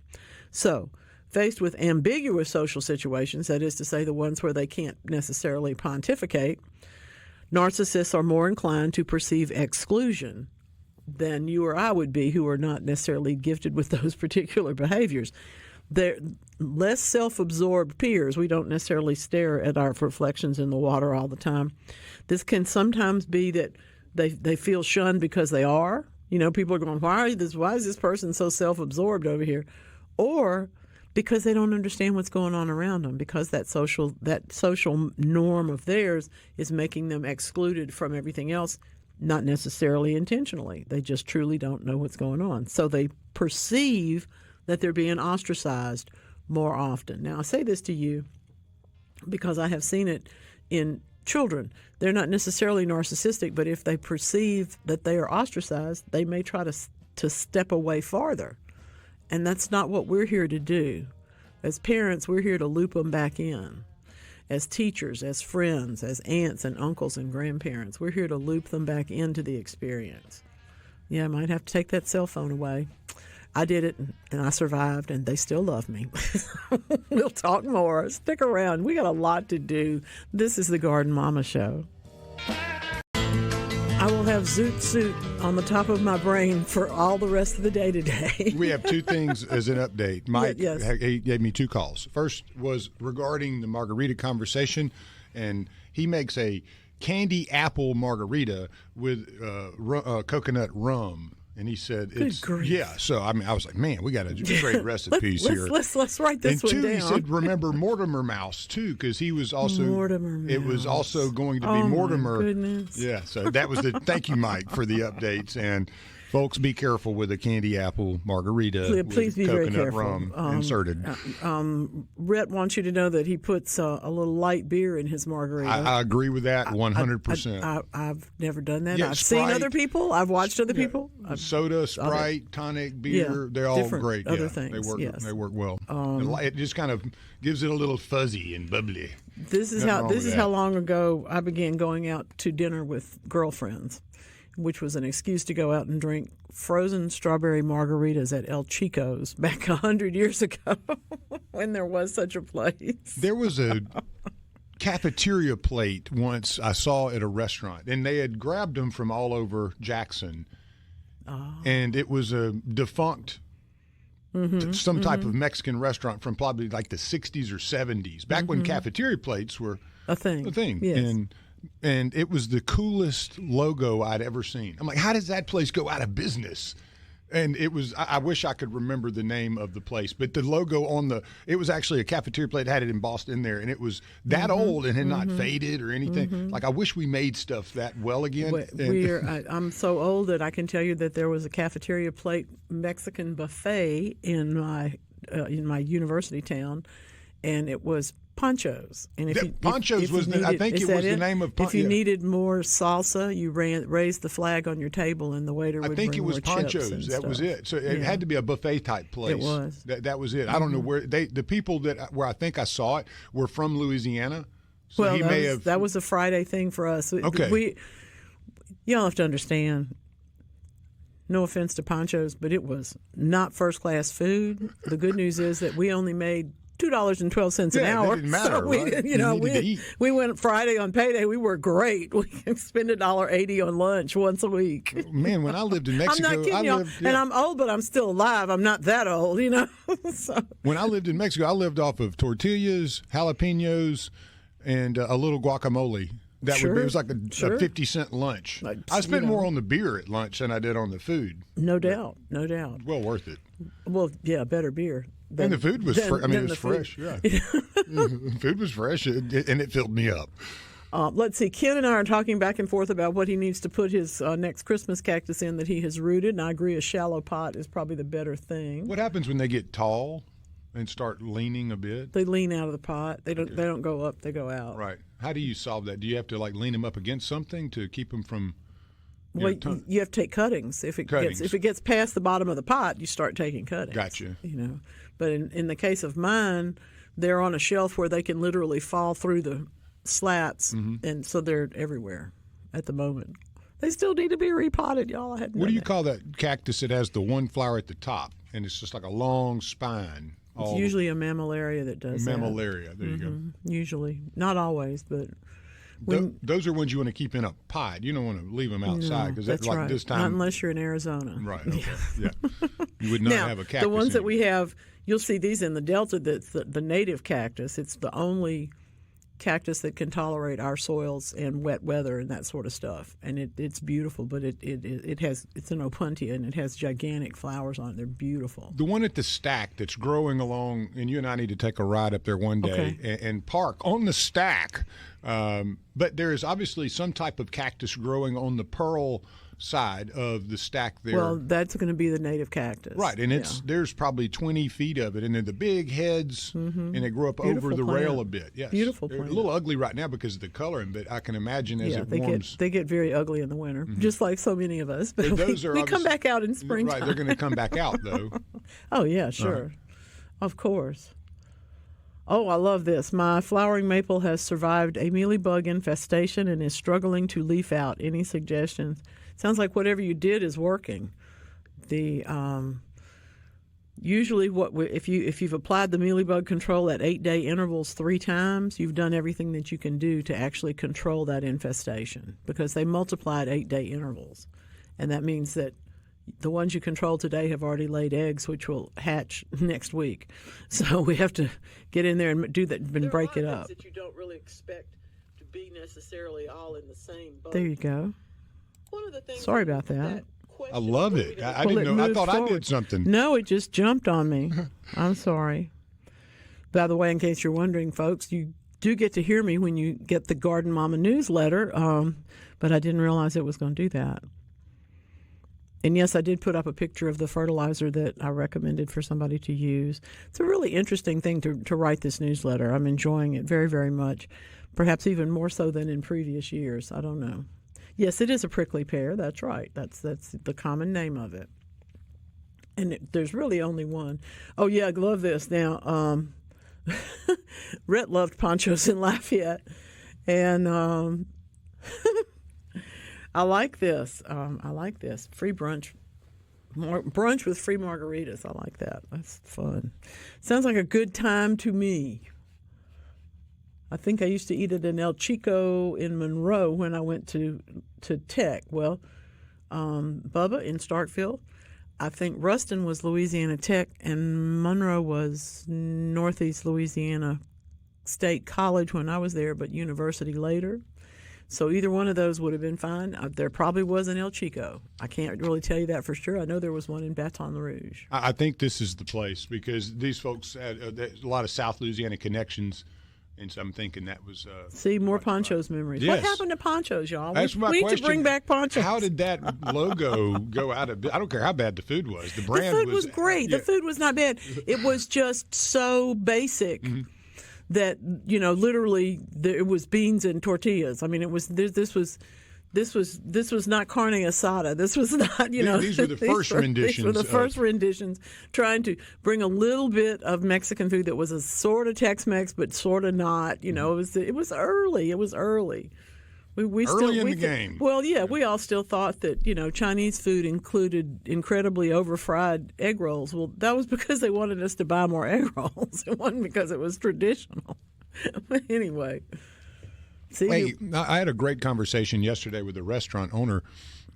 So, faced with ambiguous social situations, that is to say the ones where they can't necessarily pontificate, narcissists are more inclined to perceive exclusion than you or I would be, who are not necessarily gifted with those particular behaviors. They're less self-absorbed peers. We don't necessarily stare at our reflections in the water all the time. This can sometimes be that they feel shunned because they are. You know, people are going, why is this person so self-absorbed over here? Or because they don't understand what's going on around them, because that social norm of theirs is making them excluded from everything else, not necessarily intentionally. They just truly don't know what's going on. So they perceive that they're being ostracized more often. Now, I say this to you because I have seen it in children. They're not necessarily narcissistic, but if they perceive that they are ostracized, they may try to step away farther. And that's not what we're here to do. As parents, we're here to loop them back in. As teachers, as friends, as aunts and uncles and grandparents, we're here to loop them back into the experience. Yeah, I might have to take that cell phone away. I did it, and I survived, and they still love me. We'll talk more. Stick around. We got a lot to do. This is the Garden Mama Show. I will have Zoot Suit on the top of my brain for all the rest of the day today. We have two things as an update. Mike yes. He gave me two calls. First was regarding the margarita conversation, and he makes a candy apple margarita with coconut rum. And he said, Good grief. Yeah. So, I was like, man, we got a great recipes here. Let's write this one down. And two, he said, remember Mortimer Mouse, too, because he was also, Mortimer Mouse. It was also going to be Mortimer. My goodness. Yeah. So that was thank you, Mike, for the updates. And folks, be careful with a candy apple margarita Please be with very coconut careful. rum inserted. Rhett wants you to know that he puts a little light beer in his margarita. I agree with that 100%. I've never done that. Yeah, I've Sprite, seen other people. I've watched other people. Soda, Sprite, tonic, beer, they're all great. Other things. They work well. It just kind of gives it a little fuzzy and bubbly. This is how long ago I began going out to dinner with girlfriends, which was an excuse to go out and drink frozen strawberry margaritas at El Chico's back 100 years ago when there was such a place. There was a cafeteria plate once I saw at a restaurant, and they had grabbed them from all over Jackson. And it was a defunct some type of Mexican restaurant from probably like the 60s or 70s, back when cafeteria plates were a thing. Yes. And it was the coolest logo I'd ever seen. I'm like, how does that place go out of business? And it was, I wish I could remember the name of the place, but the logo it was actually a cafeteria plate, had it embossed in there, and it was that old and had not faded or anything. Like, I wish we made stuff that well again. I'm so old that I can tell you that there was a cafeteria plate Mexican buffet in my university town, and it was Pancho's. And I think it was the name of Pancho's. If you needed more salsa, you raised the flag on your table, and the waiter would bring more chips. I think it was Pancho's. That was it. So it had to be a buffet type place. It was. That was it. I don't know where the people where I think I saw it were from Louisiana. So that was a Friday thing for us. Okay. Y'all have to understand. No offense to Pancho's, but it was not first class food. The good news is that we only made $2.12 an hour. It didn't matter, so we went Friday on payday. We were great. We spend $1.80 on lunch once a week. Man, when I lived in Mexico, I'm not kidding y'all. And I'm old, but I'm still alive. I'm not that old, So. When I lived in Mexico, I lived off of tortillas, jalapenos, and a little guacamole. It was like a 50-cent lunch. I spent more on the beer at lunch than I did on the food. No doubt. Well worth it. Well, yeah, better beer. And the food was fresh. I mean, it was fresh. Yeah. The food was fresh, and it filled me up. Let's see. Ken and I are talking back and forth about what he needs to put his next Christmas cactus in that he has rooted, and I agree a shallow pot is probably the better thing. What happens when they get tall and start leaning a bit? They lean out of the pot. They don't go up. They go out. Right. How do you solve that? Do you have to lean them up against something to keep them from? You have to take cuttings. If it gets past the bottom of the pot, you start taking cuttings. Gotcha. But in the case of mine, they're on a shelf where they can literally fall through the slats, and so they're everywhere at the moment. They still need to be repotted, y'all. What do you call that cactus that has the one flower at the top, and it's just like a long spine? It's usually a mammillaria that does that. Mammillaria, there you go. Usually. Not always, but... Those are ones you want to keep in a pot. You don't want to leave them outside because that's right. This time. Not unless you're in Arizona. Right. Okay. Yeah. You would not have a cactus. The ones that we have, you'll see these in the Delta. That's the native cactus. It's the only cactus that can tolerate our soils and wet weather and that sort of stuff. And it's beautiful, but it's an opuntia and it has gigantic flowers on it. They're beautiful. The one at the stack that's growing along, and you and I need to take a ride up there one day and park on the stack. But there is obviously some type of cactus growing on the pearl side of the stack there. Well, that's going to be the native cactus. Right, and there's probably 20 feet of it, and they're the big heads, and they grow up over the rail a bit. Yes. Beautiful They're plant. a little ugly right now because of the coloring, but I can imagine as it warms. They get very ugly in the winter, just like so many of us. But we come back out in springtime. Right, they're going to come back out, though. Oh, yeah, sure. Of course. Oh, I love this. My flowering maple has survived a mealybug infestation and is struggling to leaf out. Any suggestions? Sounds like whatever you did is working. Usually, if you've applied the mealybug control at 8-day intervals 3 times, you've done everything that you can do to actually control that infestation because they multiply at 8-day intervals, and that means that the ones you control today have already laid eggs, which will hatch next week. So we have to get in there and do that and break it up. That you don't really expect to be necessarily all in the same boat. There you go. One of the things. Sorry about that. I love it. I didn't know. I thought I did something. No, it just jumped on me. I'm sorry. By the way, in case you're wondering, folks, you do get to hear me when you get the Garden Mama newsletter, but I didn't realize it was going to do that. And yes, I did put up a picture of the fertilizer that I recommended for somebody to use. It's a really interesting thing to write this newsletter. I'm enjoying it very, very much, perhaps even more so than in previous years. I don't know. Yes, it is a prickly pear. That's right. That's the common name of it. And there's really only one. Oh, yeah, I love this. Now, Rhett loved ponchos in Lafayette. And I like this. Free brunch. Brunch with free margaritas. I like that. That's fun. Sounds like a good time to me. I think I used to eat it in El Chico in Monroe when I went to Tech. Well, Bubba in Starkville. I think Ruston was Louisiana Tech and Monroe was Northeast Louisiana State College when I was there, but university later. So either one of those would have been fine. There probably was an El Chico. I can't really tell you that for sure. I know there was one in Baton Rouge. I think this is the place because these folks had a lot of South Louisiana connections. And so I'm thinking that was more ponchos memories. Yes. What happened to ponchos, y'all? That's my we question. Need to bring back ponchos. How did that logo go out of? I don't care how bad the food was. The brand the food was great. The food was not bad. It was just so basic that literally it was beans and tortillas. I mean, it was this was not carne asada. This was not, These were the first renditions. These were the first renditions, trying to bring a little bit of Mexican food that was a sort of Tex-Mex, but sort of not. It was early. It was early. We early in the game. Well, yeah, we all still thought that Chinese food included incredibly over-fried egg rolls. Well, that was because they wanted us to buy more egg rolls. It wasn't because it was traditional. But anyway. I had a great conversation yesterday with a restaurant owner,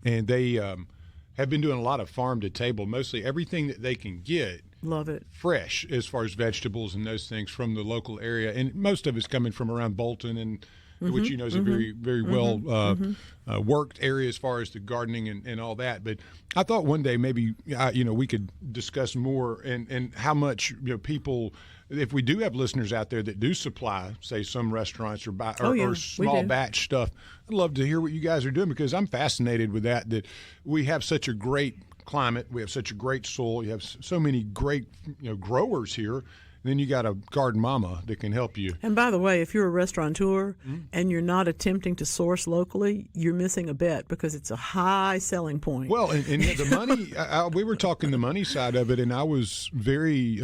and they have been doing a lot of farm to table, mostly everything that they can get. Love it. Fresh as far as vegetables and those things from the local area. And most of it's coming from around Bolton and which you know is a very, very well worked area as far as the gardening and all that. But I thought one day maybe we could discuss more and how much people. If we do have listeners out there that do supply, say, some restaurants or small batch stuff, I'd love to hear what you guys are doing, because I'm fascinated with that we have such a great climate, we have such a great soil, you have so many great growers here, and then you got a garden mama that can help you. And by the way, if you're a restaurateur and you're not attempting to source locally, you're missing a bet, because it's a high selling point. Well, and the money, we were talking the money side of it, and I was very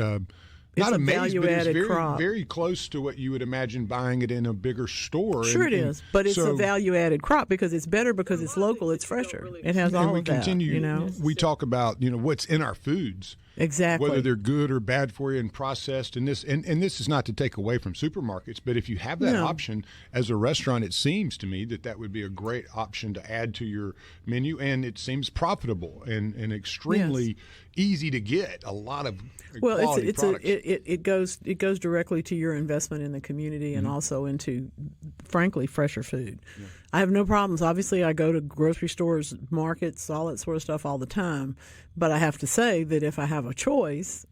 not amazed, but it's very, very close to what you would imagine buying it in a bigger store. Sure, it is, but it's a value-added crop because it's better, because it's local, it's fresher. It has all of that. We talk about what's in our foods. Exactly. Whether they're good or bad for you and processed, and this is not to take away from supermarkets, but if you have that option as a restaurant, it seems to me that would be a great option to add to your menu, and it seems profitable and extremely easy to get. A lot of quality products. It goes directly to your investment in the community and also into, frankly, fresher food. Yeah. I have no problems. Obviously, I go to grocery stores, markets, all that sort of stuff all the time. But I have to say that if I have a choice,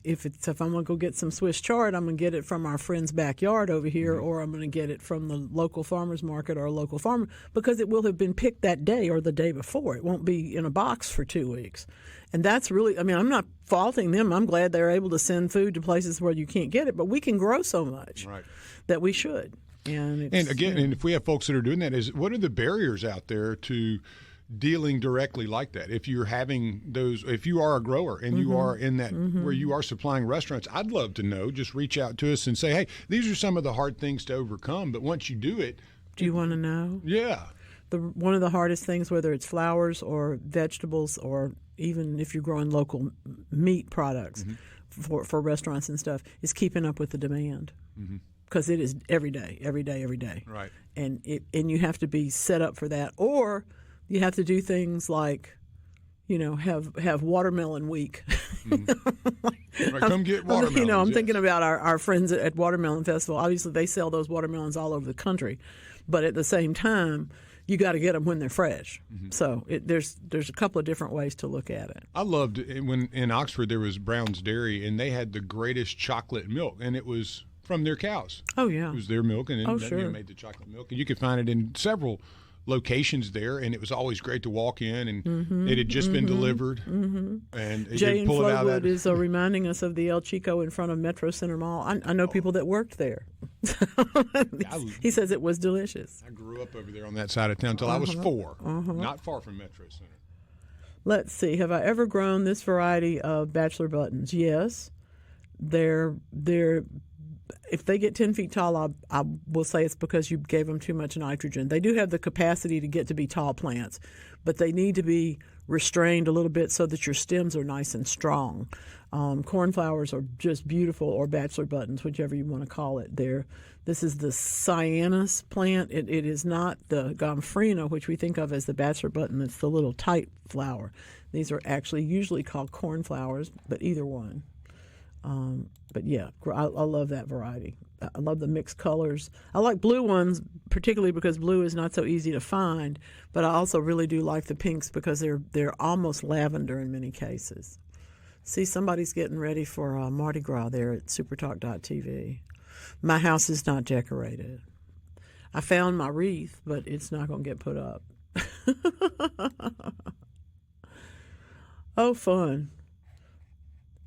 if I'm going to go get some Swiss chard, I'm going to get it from our friend's backyard over here, or I'm going to get it from the local farmer's market or a local farmer, because it will have been picked that day or the day before. It won't be in a box for 2 weeks. And that's really, I'm not faulting them. I'm glad they're able to send food to places where you can't get it, but we can grow so much that we should. And again, and if we have folks that are doing that, what are the barriers out there to dealing directly like that? If you're having those, if you are a grower and you are in that where you are supplying restaurants, I'd love to know. Just reach out to us and say, hey, these are some of the hard things to overcome. But once you do it, do you want to know? Yeah. One of the hardest things, whether it's flowers or vegetables, or even if you're growing local meat products for restaurants and stuff, is keeping up with the demand. Because it is every day. Right. And you have to be set up for that, or you have to do things like, have watermelon week. Right, come get watermelons. I'm thinking about our friends at Watermelon Festival. Obviously, they sell those watermelons all over the country, but at the same time, you got to get them when they're fresh. So there's a couple of different ways to look at it. I loved when in Oxford there was Brown's Dairy, and they had the greatest chocolate milk, and it was from their cows. Oh, yeah. It was their milk, and then made the chocolate milk. And you could find it in several locations there, and it was always great to walk in, and it had just been delivered. And Jay in Flowood is reminding us of the El Chico in front of Metro Center Mall. I know people that worked there. He says it was delicious. I grew up over there on that side of town until I was 4, not far from Metro Center. Let's see. Have I ever grown this variety of bachelor buttons? Yes. They're if they get 10 feet tall, I will say it's because you gave them too much nitrogen. They do have the capacity to get to be tall plants, but they need to be restrained a little bit so that your stems are nice and strong. Cornflowers are just beautiful, or bachelor buttons, whichever you want to call it. This is the cyanus plant. It is not the gomphrena, which we think of as the bachelor button. It's the little tight flower. These are actually usually called cornflowers, but either one. But yeah, I love that variety. I love the mixed colors. I like blue ones, particularly because blue is not so easy to find. But I also really do like the pinks because they're almost lavender in many cases. See, somebody's getting ready for Mardi Gras there at SuperTalk.tv. My house is not decorated. I found my wreath, but it's not going to get put up. Oh, fun.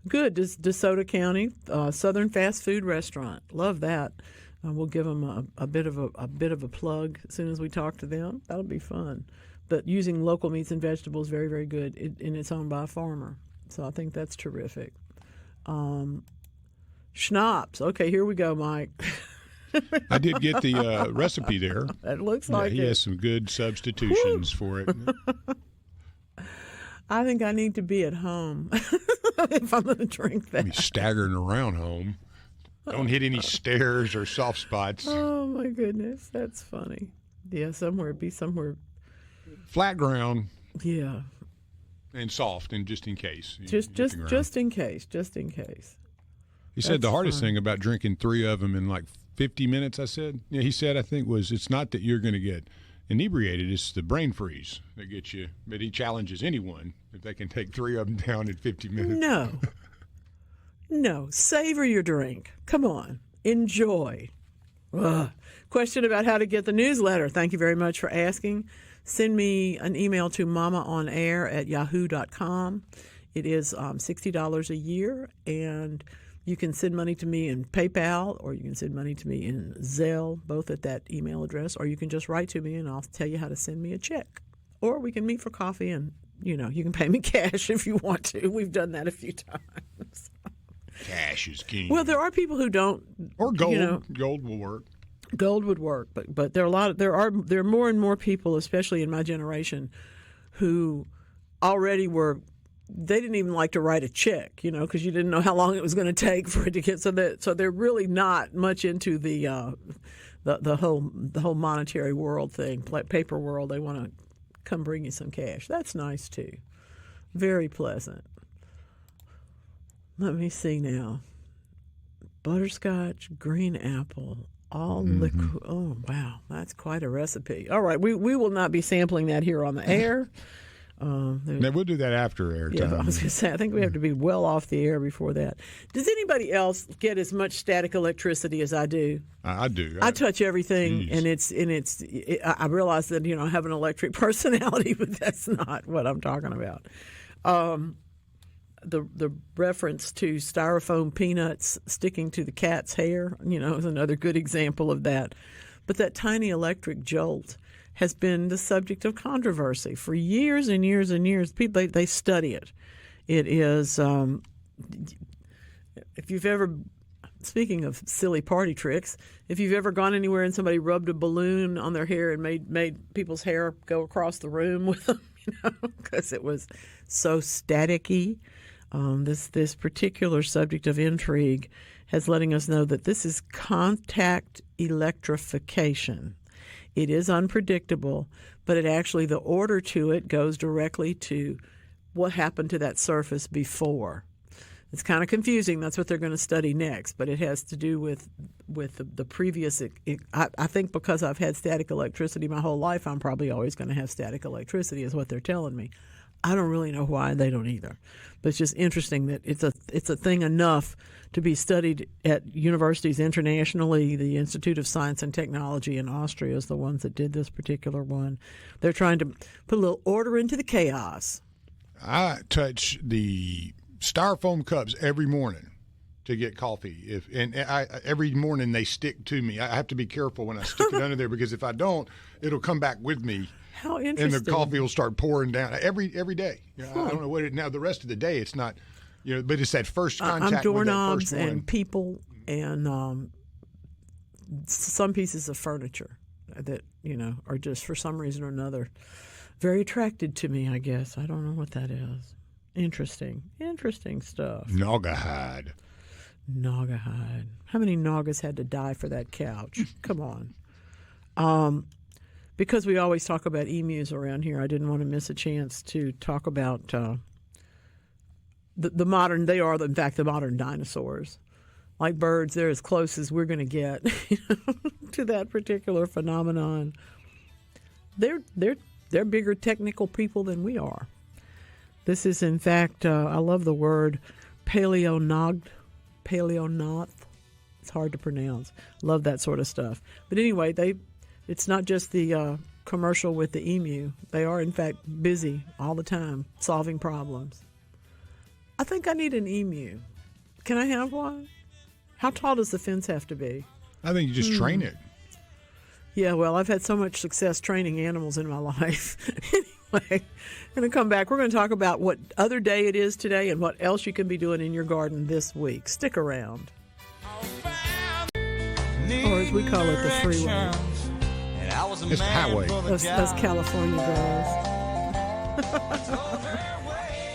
Good. DeSoto County, Southern Fast Food Restaurant. Love that. We'll give them a bit of a plug as soon as we talk to them. That'll be fun. But using local meats and vegetables, very, very good. And it's owned by a farmer. So I think that's terrific. Schnapps. Okay, here we go, Mike. I did get the recipe there. It looks like he has some good substitutions for it. I think I need to be at home if I'm going to drink that. Be staggering around home. Don't hit any stairs or soft spots. Oh, my goodness. That's funny. Yeah, be somewhere. Flat ground. Yeah. And soft, and just in case. Just in case. He said the hardest thing about drinking 3 of them in like 50 minutes, I said. Yeah, he said, I think, was it's not that you're going to get inebriated, it's the brain freeze that gets you. But he challenges anyone if they can take 3 of them down in 50 minutes. No, savor your drink. Come on, enjoy. Question about how to get the newsletter. Thank you very much for asking. Send me an email to mamaonair@yahoo.com. It is $60 a year, and you can send money to me in PayPal, or you can send money to me in Zelle, both at that email address, or you can just write to me and I'll tell you how to send me a check. Or we can meet for coffee and, you can pay me cash if you want to. We've done that a few times. Cash is king. Well, there are people who don't. Or gold. Gold will work. Gold would work, but there are more and more people, especially in my generation, who already were. They didn't even like to write a check, because you didn't know how long it was going to take for it to get. So they're really not much into the whole monetary world thing, paper world. They want to come bring you some cash. That's nice too. Very pleasant. Let me see now. Butterscotch, green apple, all liquid. Oh, wow. That's quite a recipe. All right. We will not be sampling that here on the air. We'll do that after air time. Yeah, I was going to say, I think we have to be well off the air before that. Does anybody else get as much static electricity as I do? I do. I touch everything, and I realize that I have an electric personality, but that's not what I'm talking about. The reference to styrofoam peanuts sticking to the cat's hair, is another good example of that. But that tiny electric jolt has been the subject of controversy for years and years and years. People, they study it. It is, if you've ever, speaking of silly party tricks, if you've ever gone anywhere and somebody rubbed a balloon on their hair and made people's hair go across the room with them, because it was so staticky. This particular subject of intrigue has letting us know that this is contact electrification. It is unpredictable, but the order to it goes directly to what happened to that surface before. It's kind of confusing. That's what they're going to study next, but it has to do with the previous. I think because I've had static electricity my whole life, I'm probably always going to have static electricity, is what they're telling me. I don't really know why. They don't either. But it's just interesting that it's a thing enough to be studied at universities internationally. The Institute of Science and Technology in Austria is the ones that did this particular one. They're trying to put a little order into the chaos. I touch the styrofoam cups every morning to get coffee. Every morning they stick to me. I have to be careful when I stick it under there, because if I don't, it'll come back with me. How interesting. And the coffee will start pouring down every day. I don't know what now the rest of the day it's not, but it's that first contact. I'm doorknobs with that first and people and some pieces of furniture that are just for some reason or another very attracted to me. I guess I don't know what that is. Interesting stuff. Naugahyde. How many Nagas had to die for that couch? Come on. Because we always talk about emus around here, I didn't want to miss a chance to talk about the modern. They are, in fact, the modern dinosaurs. Like birds, they're as close as we're going to get to that particular phenomenon. They're bigger technical people than we are. This is, in fact, I love the word paleonoth. It's hard to pronounce. Love that sort of stuff. But anyway, it's not just the commercial with the emu. They are, in fact, busy all the time solving problems. I think I need an emu. Can I have one? How tall does the fence have to be? I think you just train it. Yeah, well, I've had so much success training animals in my life. Anyway, I'm going to come back. We're going to talk about what other day it is today and what else you can be doing in your garden this week. Stick around. Or as we call it, the freeway. It's the highway. Us California girls.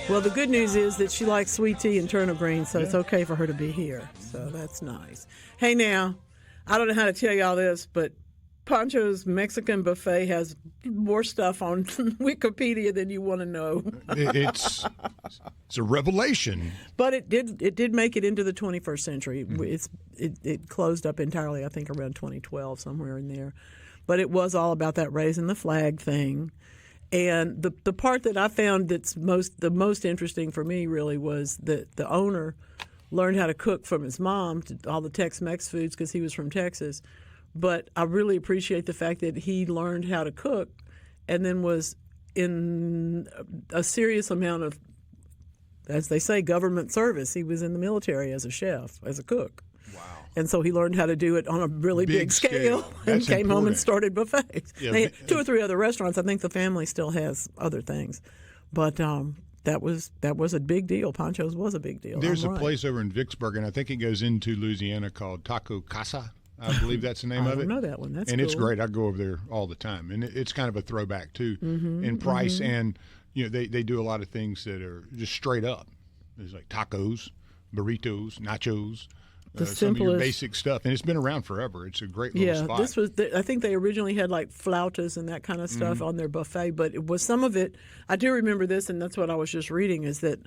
Well, the good news is that she likes sweet tea and turnip greens, so it's okay for her to be here. So that's nice. Hey, now, I don't know how to tell y'all this, but Pancho's Mexican buffet has more stuff on Wikipedia than you want to know. It's a revelation. But it did make it into the 21st century. It closed up entirely, I think, around 2012, somewhere in there. But it was all about that raising the flag thing. And the part that I found that's the most interesting for me really was that the owner learned how to cook from his mom, all the Tex-Mex foods, because he was from Texas. But I really appreciate the fact that he learned how to cook and then was in a serious amount of, as they say, government service. He was in the military as a chef, as a cook. Wow. And so he learned how to do it on a really big scale and came home and started buffets. Yeah, they had 2 or 3 other restaurants. I think the family still has other things. But that was a big deal. Pancho's was a big deal. There's a place over in Vicksburg, and I think it goes into Louisiana, called Taco Casa. I believe that's the name of it. I don't know that one. That's and cool. It's great. I go over there all the time, and it's kind of a throwback too in price. And they do a lot of things that are just straight up. There's like tacos, burritos, nachos, some of your basic stuff, and it's been around forever. It's a great little spot. This was. I think they originally had like flautas and that kind of stuff on their buffet, but it was some of it. I do remember this, and that's what I was just reading. Is that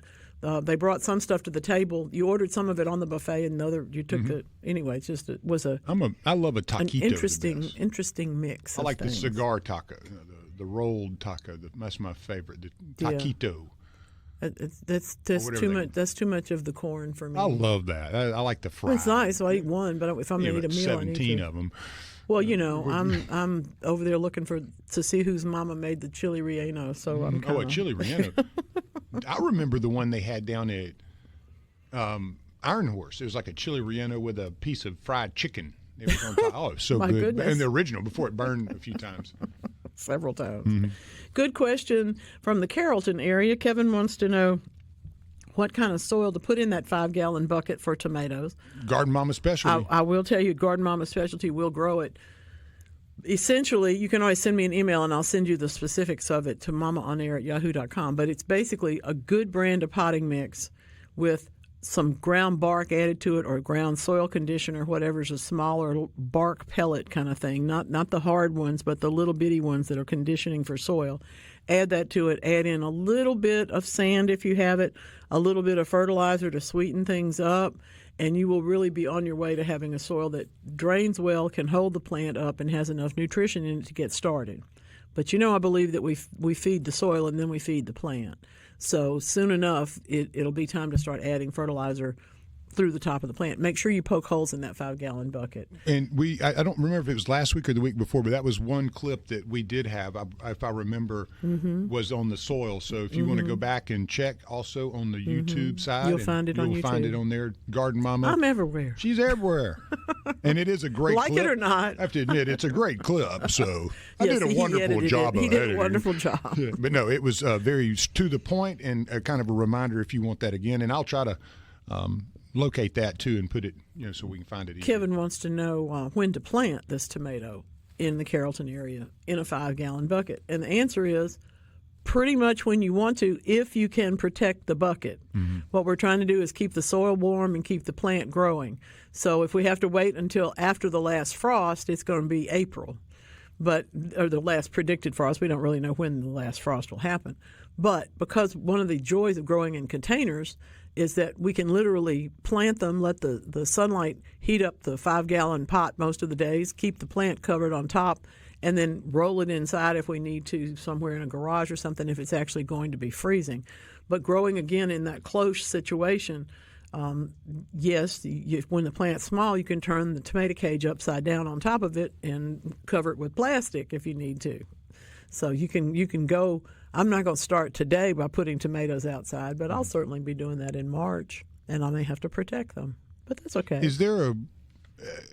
they brought some stuff to the table. You ordered some of it on the buffet, and you took the. Anyway, it was a. I love a taquito. An interesting mix. I like the cigar taco, the rolled taco. That's my favorite. The taquito. That's too much. That's too much of the corn for me. I love that. I like the fry. Well, it's nice. So I eat one, but if I'm going to eat a meal, 17 of them. Well, I'm over there looking to see whose mama made the chili relleno. So I'm a chili relleno. I remember the one they had down at Iron Horse. It was like a chili relleno with a piece of fried chicken. It was on top. Oh, it was so good. Goodness. And the original before it burned a few times. Several times. Good question from the Carrollton area. Kevin wants to know what kind of soil to put in that 5-gallon bucket for tomatoes. Garden Mama Specialty. I will tell you, Garden Mama Specialty will grow it. Essentially, you can always send me an email and I'll send you the specifics of it to mamaonair@yahoo.com. But it's basically a good brand of potting mix with some ground bark added to it or ground soil conditioner, whatever's a smaller bark pellet kind of thing, not the hard ones, but the little bitty ones that are conditioning for soil. Add that to it. Add in a little bit of sand if you have it, a little bit of fertilizer to sweeten things up, and you will really be on your way to having a soil that drains well, can hold the plant up, and has enough nutrition in it to get started. But I believe that we feed the soil and then we feed the plant. So soon enough, it'll be time to start adding fertilizer through the top of the plant. Make sure you poke holes in that 5-gallon bucket. And I don't remember if it was last week or the week before, but that was one clip that we did have, if I remember, was on the soil. So if you want to go back and check also on the YouTube side, you'll find it on YouTube. You'll find it on there, Garden Mama. I'm everywhere. She's everywhere. And it is a great clip. Like it or not. I have to admit, it's a great clip. So I did a wonderful job of editing. He did a wonderful job. Yeah, but no, it was very to the point and a kind of a reminder if you want that again. And I'll try to locate that too and put it, so we can find it easy. Kevin wants to know when to plant this tomato in the Carrollton area in a 5-gallon bucket. And the answer is pretty much when you want to, if you can protect the bucket. What we're trying to do is keep the soil warm and keep the plant growing. So if we have to wait until after the last frost, it's going to be April. Or the last predicted frost. We don't really know when the last frost will happen. But because one of the joys of growing in containers is that we can literally plant them, let the sunlight heat up the 5-gallon pot most of the days, keep the plant covered on top, and then roll it inside if we need to somewhere in a garage or something if it's actually going to be freezing. But growing again in that close situation, yes, when the plant's small, you can turn the tomato cage upside down on top of it and cover it with plastic if you need to. So you can go. I'm not going to start today by putting tomatoes outside, but I'll certainly be doing that in March, and I may have to protect them. But that's okay. Is there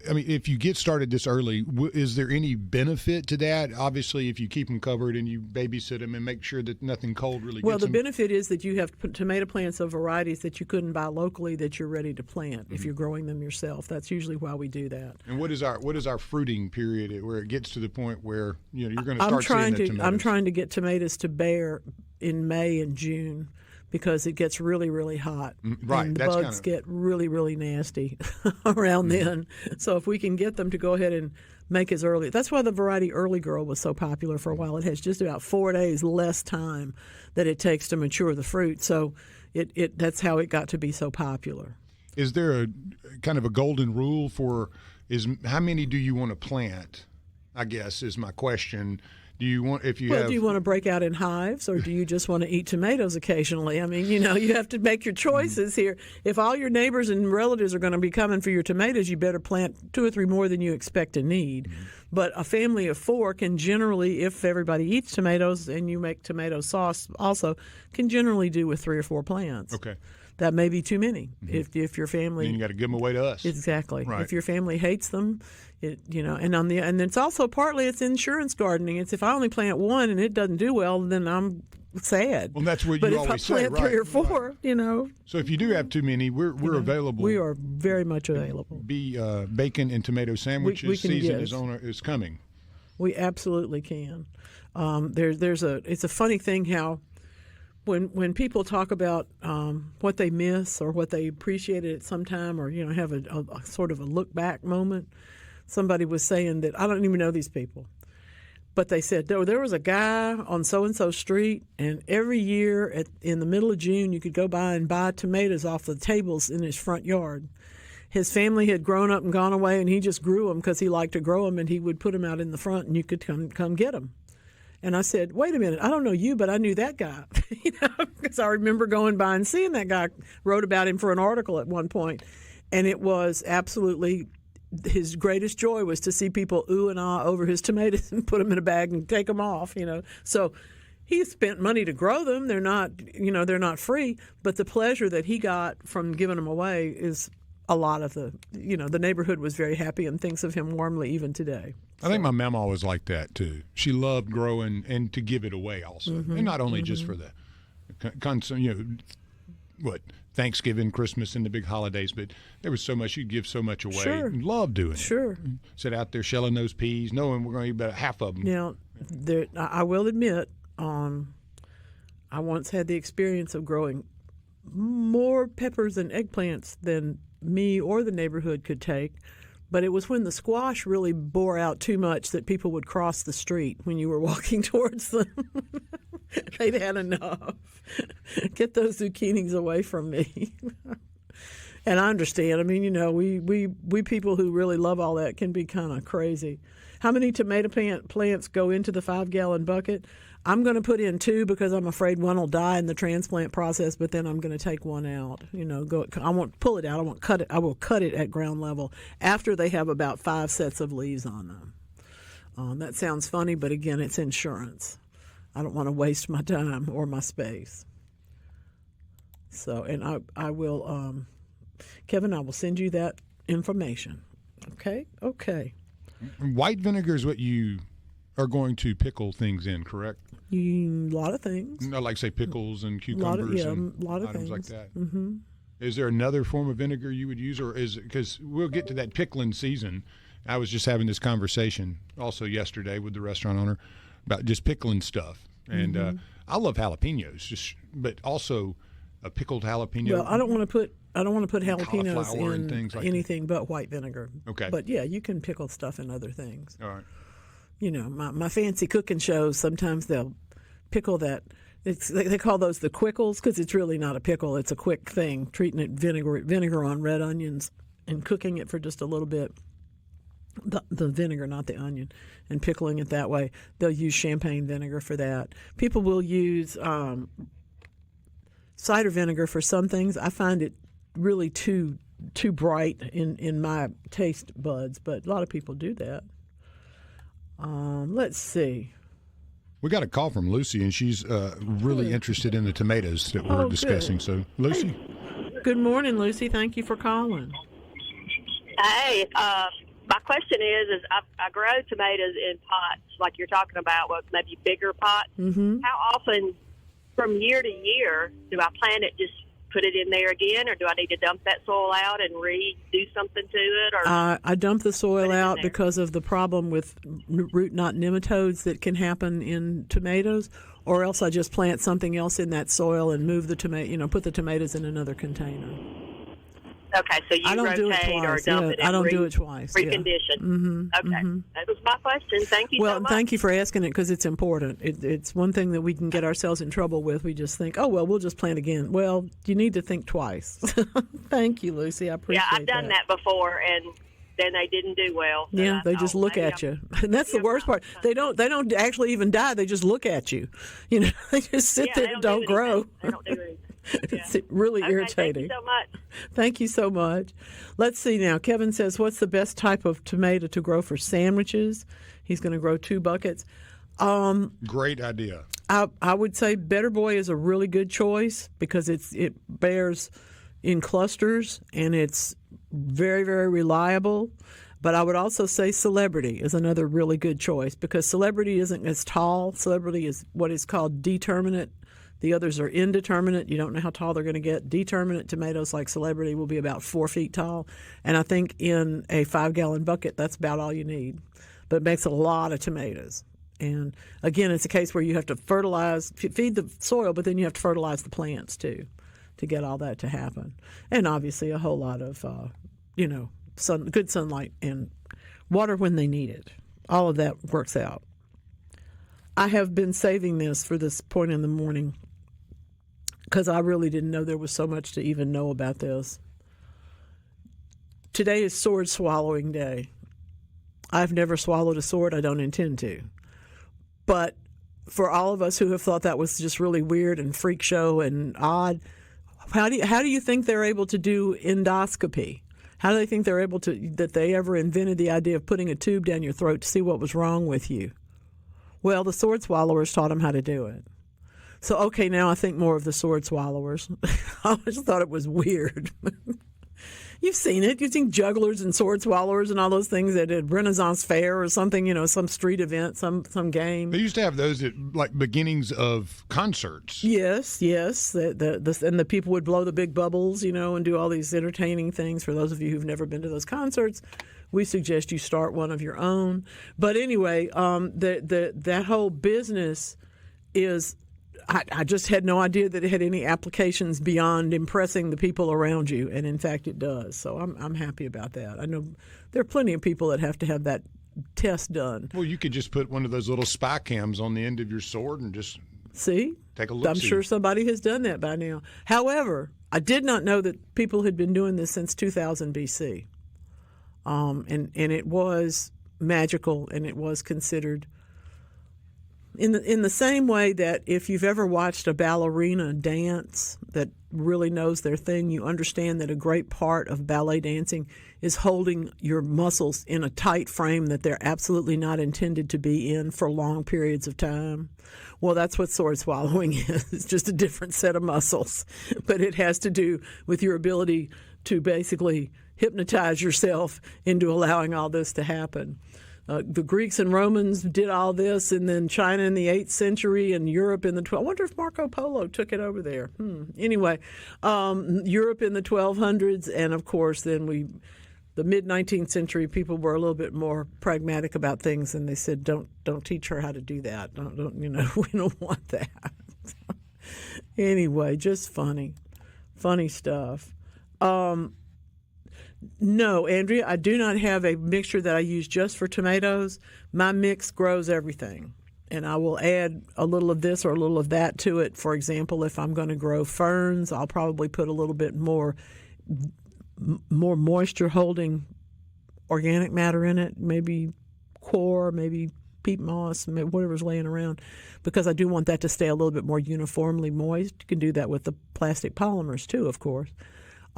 if you get started this early, is there any benefit to that? Obviously, if you keep them covered and you babysit them and make sure that nothing cold really gets them. Well, the benefit is that you have tomato plants of varieties that you couldn't buy locally that you're ready to plant if you're growing them yourself. That's usually why we do that. And what is our fruiting period where it gets to the point where you're going to start seeing the tomatoes? I'm trying to get tomatoes to bear in May and June, because it gets really, really hot. Right. And the bugs get really, really nasty around then. So if we can get them to go ahead and make as early. That's why the variety Early Girl was so popular for a while. It has just about 4 days less time that it takes to mature the fruit. So that's how it got to be so popular. Is there a kind of a golden rule for how many do you want to plant? I guess is my question. Do you want do you want to break out in hives, or do you just want to eat tomatoes occasionally? I mean, you have to make your choices here. If all your neighbors and relatives are going to be coming for your tomatoes, you better plant 2 or 3 more than you expect to need. But a family of 4 can generally, if everybody eats tomatoes and you make tomato sauce also, can generally do with 3 or 4 plants. Okay. That may be too many if your family. Then you got to give them away to us. Exactly. Right. If your family hates them, and it's also partly it's insurance gardening. It's if I only plant 1 and it doesn't do well, then I'm sad. Well, that's what you always say, right? But if I plant 3 or 4, So if you do have too many, we're available. We are very much available. Bacon and tomato sandwiches season is coming. We absolutely can. It's a funny thing how. When people talk about what they miss or what they appreciated at some time, or have a sort of a look back moment, somebody was saying that I don't even know these people, but they said there was a guy on so and so street, and every year in the middle of June you could go by and buy tomatoes off the tables in his front yard. His family had grown up and gone away, and he just grew them because he liked to grow them, and he would put them out in the front, and you could come get them. And I said, wait a minute, I don't know you, but I knew that guy, because I remember going by and seeing that guy, wrote about him for an article at one point. And it was absolutely his greatest joy was to see people ooh and ah over his tomatoes and put them in a bag and take them off, So he spent money to grow them. They're not free, but the pleasure that he got from giving them away is a lot of the neighborhood was very happy and thinks of him warmly even today. I think my mama was like that too. She loved growing and to give it away also, and not only just for the, Thanksgiving, Christmas, and the big holidays, but there was so much you'd give so much away. Sure. Loved doing it. Sure. Sit out there shelling those peas, knowing we're going to eat about half of them. Now, I will admit, I once had the experience of growing more peppers and eggplants than me or the neighborhood could take. But it was when the squash really bore out too much that people would cross the street when you were walking towards them. They'd had enough. Get those zucchinis away from me. And I understand. I mean, we people who really love all that can be kind of crazy. How many tomato plants go into the 5-gallon bucket? I'm going to put in 2 because I'm afraid one will die in the transplant process, but then I'm going to take one out. I won't pull it out. I will cut it at ground level after they have about 5 sets of leaves on them. That sounds funny, but again, it's insurance. I don't want to waste my time or my space. So, and I will, Kevin, I will send you that information. Okay? Okay. White vinegar is what you are going to pickle things in, correct? A lot of things. Like, say, pickles and cucumbers and a lot of items things like that. Mm-hmm. Is there another form of vinegar you would use, or is it because we'll get to that pickling season? I was just having this conversation also yesterday with the restaurant owner about just pickling stuff, and I love jalapenos, but also a pickled jalapeno. Well, I don't want to put jalapenos in things like anything but white vinegar. Okay. But yeah, you can pickle stuff in other things. All right. My fancy cooking shows, sometimes they'll pickle that. They call those the quickles because it's really not a pickle. It's a quick thing, treating it vinegar on red onions and cooking it for just a little bit. The vinegar, not the onion, and pickling it that way. They'll use champagne vinegar for that. People will use cider vinegar for some things. I find it really too bright in my taste buds, but a lot of people do that. Let's see. We got a call from Lucy, and she's really interested in the tomatoes that we're discussing. Good. So, Lucy. Hey. Good morning, Lucy. Thank you for calling. Hey, my question is I grow tomatoes in pots, like you're talking about, maybe bigger pots. Mm-hmm. How often, from year to year, do I plant it, just put it in there again, or do I need to dump that soil out and redo something to it? Or I dump the soil out because of the problem with root knot nematodes that can happen in tomatoes, or else I just plant something else in that soil and move the put the tomatoes in another container. Okay, so you rotate do it twice. or dump it. I don't do it twice. Recondition. Mm-hmm. Okay, that was my question. Thank you so much. Well, thank you for asking it because it's important. It's one thing that we can get ourselves in trouble with. We just think, oh, well, we'll just plant again. Well, you need to think twice. Thank you, Lucy. I appreciate that. Yeah, I've done that before, and then they didn't do well. Yeah, they just look at you. And that's the worst part. They don't actually even die. They just look at you. You know, they just sit there and don't grow. They don't do anything. It's really irritating. Thank you so much. Thank you so much. Let's see now. Kevin says, what's the best type of tomato to grow for sandwiches? He's going to grow 2 buckets. Great idea. I would say Better Boy is a really good choice because it bears in clusters and it's very, very reliable. But I would also say Celebrity is another really good choice because Celebrity isn't as tall. Celebrity is what is called determinate. The others are indeterminate. You don't know how tall they're going to get. Determinate tomatoes like Celebrity will be about 4 feet tall. And I think in a 5-gallon bucket, that's about all you need. But it makes a lot of tomatoes. And again, it's a case where you have to fertilize, feed the soil, but then you have to fertilize the plants too to get all that to happen. And obviously a whole lot of, good sunlight and water when they need it. All of that works out. I have been saving this for this point in the morning because I really didn't know there was so much to even know about this. Today is sword swallowing day. I've never swallowed a sword. I don't intend to. But for all of us who have thought that was just really weird and freak show and odd, how do you think they're able to do endoscopy? How do they think they're able to, that they ever invented the idea of putting a tube down your throat to see what was wrong with you? Well, the sword swallowers taught them how to do it. So, okay, now I think more of the sword swallowers. I just thought it was weird. You've seen it. You've seen jugglers and sword swallowers and all those things at a Renaissance fair or something, some street event, some game. They used to have those at like beginnings of concerts. Yes. And the people would blow the big bubbles, and do all these entertaining things. For those of you who've never been to those concerts, we suggest you start one of your own. But anyway, that whole business is, I just had no idea that it had any applications beyond impressing the people around you, and in fact it does. So I'm happy about that. I know there are plenty of people that have to have that test done. Well, you could just put one of those little spy cams on the end of your sword and just take a look. I'm sure somebody has done that by now. However, I did not know that people had been doing this since 2000 BC. And it was magical, and it was considered in the same way that if you've ever watched a ballerina dance that really knows their thing, you understand that a great part of ballet dancing is holding your muscles in a tight frame that they're absolutely not intended to be in for long periods of time. Well, that's what sword swallowing is. It's just a different set of muscles, but it has to do with your ability to basically hypnotize yourself into allowing all this to happen. The Greeks and Romans did all this, and then China in the 8th century and Europe in the 12th. I wonder if Marco Polo took it over there. Anyway, Europe in the 1200s, and of course then the mid-19th century, people were a little bit more pragmatic about things, and they said, don't teach her how to do that. We don't want that. Anyway, just funny stuff. No, Andrea, I do not have a mixture that I use just for tomatoes. My mix grows everything, and I will add a little of this or a little of that to it. For example, if I'm going to grow ferns, I'll probably put a little bit more moisture-holding organic matter in it, maybe coir, maybe peat moss, whatever's laying around, because I do want that to stay a little bit more uniformly moist. You can do that with the plastic polymers too, of course.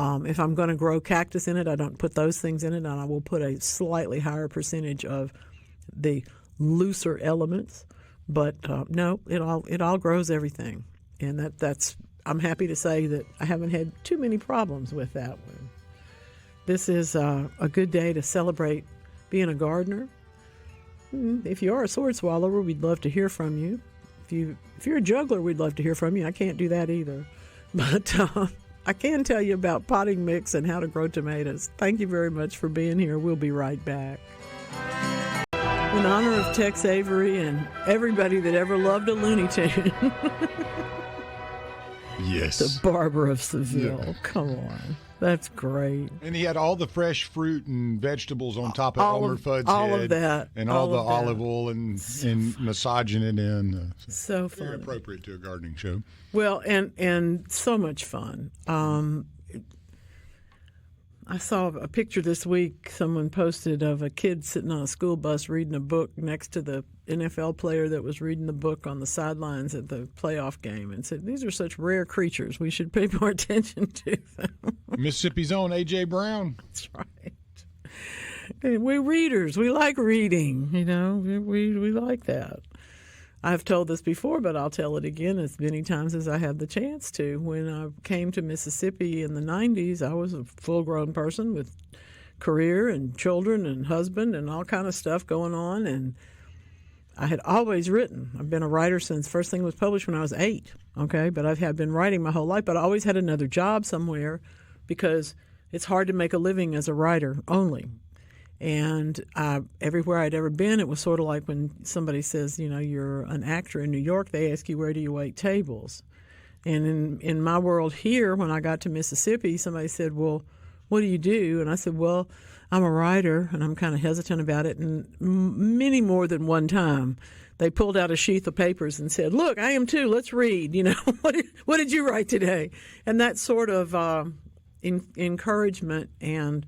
If I'm going to grow cactus in it, I don't put those things in it, and I will put a slightly higher percentage of the looser elements. But no, it all grows everything, and that's. I'm happy to say that I haven't had too many problems with that one. This is a good day to celebrate being a gardener. If you are a sword swallower, we'd love to hear from you. If you're a juggler, we'd love to hear from you. I can't do that either, but. I can tell you about potting mix and how to grow tomatoes. Thank you very much for being here. We'll be right back. In honor of Tex Avery and everybody that ever loved a Looney Tune. Yes. The Barber of Seville. Yeah. Come on. That's great. And he had all the fresh fruit and vegetables on top of Elmer Fudd's all head. Of that. And all the olive oil and massaging it in. So fun. Very appropriate to a gardening show. Well, and so much fun. I saw a picture this week someone posted of a kid sitting on a school bus reading a book next to the NFL player that was reading the book on the sidelines at the playoff game, and said, "These are such rare creatures. We should pay more attention to them." Mississippi's own A.J. Brown. That's right. And we're readers. We like reading. We like that. I've told this before, but I'll tell it again as many times as I have the chance to. When I came to Mississippi in the 90s, I was a full-grown person with career and children and husband and all kind of stuff going on, and I had always written. I've been a writer since first thing was published when I was 8, okay? But I've been writing my whole life, but I always had another job somewhere because it's hard to make a living as a writer only. And everywhere I'd ever been, it was sort of like when somebody says, you're an actor in New York, they ask you, where do you wait tables? And in my world here, when I got to Mississippi, somebody said, well, what do you do? And I said, well, I'm a writer, and I'm kind of hesitant about it. And many more than one time, they pulled out a sheath of papers and said, look, I am too, let's read. What did you write today? And that sort of encouragement and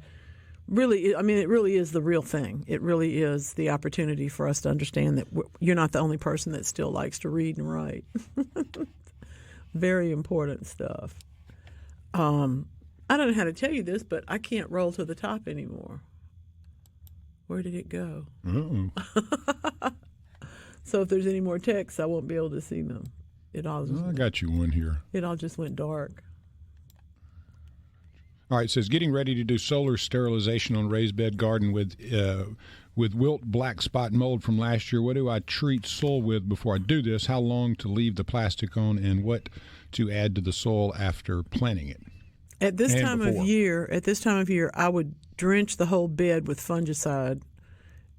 really, it really is the real thing. It really is the opportunity for us to understand that you're not the only person that still likes to read and write. Very important stuff. I don't know how to tell you this, but I can't roll to the top anymore. Where did it go? So if there's any more texts, I won't be able to see them. I got you one here. It all just went dark. All right, it says, getting ready to do solar sterilization on raised bed garden with wilt black spot mold from last year. What do I treat soil with before I do this? How long to leave the plastic on, and what to add to the soil after planting it? At this time of year, I would drench the whole bed with fungicide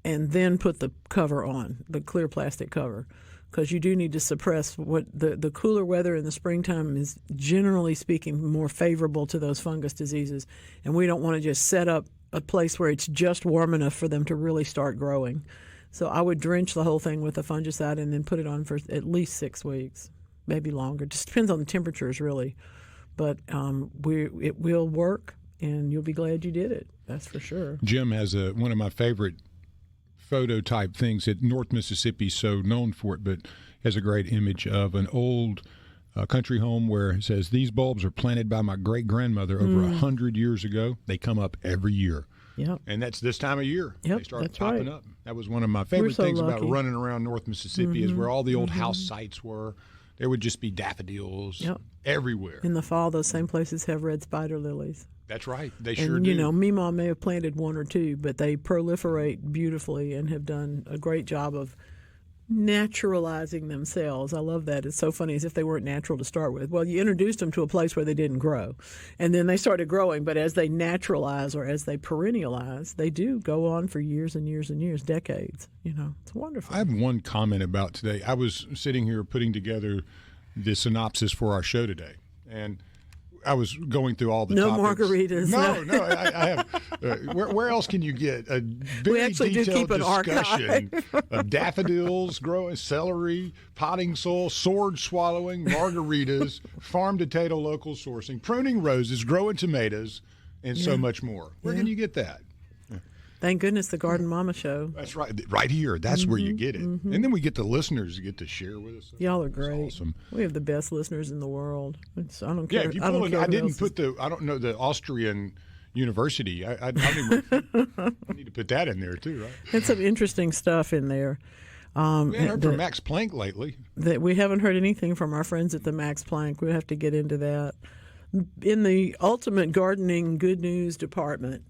and then put the cover on, the clear plastic cover, because you do need to suppress what the cooler weather in the springtime is, generally speaking, more favorable to those fungus diseases. And we don't want to just set up a place where it's just warm enough for them to really start growing. So I would drench the whole thing with a fungicide and then put it on for at least 6 weeks, maybe longer. Just depends on the temperatures, really. But it will work, and you'll be glad you did it. That's for sure. Jim has one of my favorite photo type things that North Mississippi's so known for it, but has a great image of an old country home where it says, these bulbs are planted by my great-grandmother over 100 years ago. They come up every year. Yep. And that's this time of year. Yep, they start popping up. That was one of my favorite things about running around North Mississippi is where all the old house sites were. There would just be daffodils everywhere. In the fall, those same places have red spider lilies. That's right. They sure do. Meemaw may have planted one or two, but they proliferate beautifully and have done a great job of naturalizing themselves. I love that. It's so funny, as if they weren't natural to start with. Well, you introduced them to a place where they didn't grow, and then they started growing. But as they naturalize or as they perennialize, they do go on for years and years and years, decades. It's wonderful. I have one comment about today. I was sitting here putting together the synopsis for our show today, and I was going through all the topics. Margaritas. No, I have. Where else can you get a very detailed discussion of daffodils, growing celery, potting soil, sword swallowing, margaritas, farm-to-table local sourcing, pruning roses, growing tomatoes, and so much more? Where can you get that? Thank goodness the Garden Mama Show. That's right. Right here. That's where you get it. And then we get the listeners to get to share with us. Y'all are great. Awesome. We have the best listeners in the world. I don't care. Yeah, if you pull it, I didn't put I don't know, the Austrian University. I need to put that in there too, right? There's some interesting stuff in there. We haven't heard from Max Planck lately. We haven't heard anything from our friends at the Max Planck. We have to get into that. In the Ultimate Gardening Good News Department,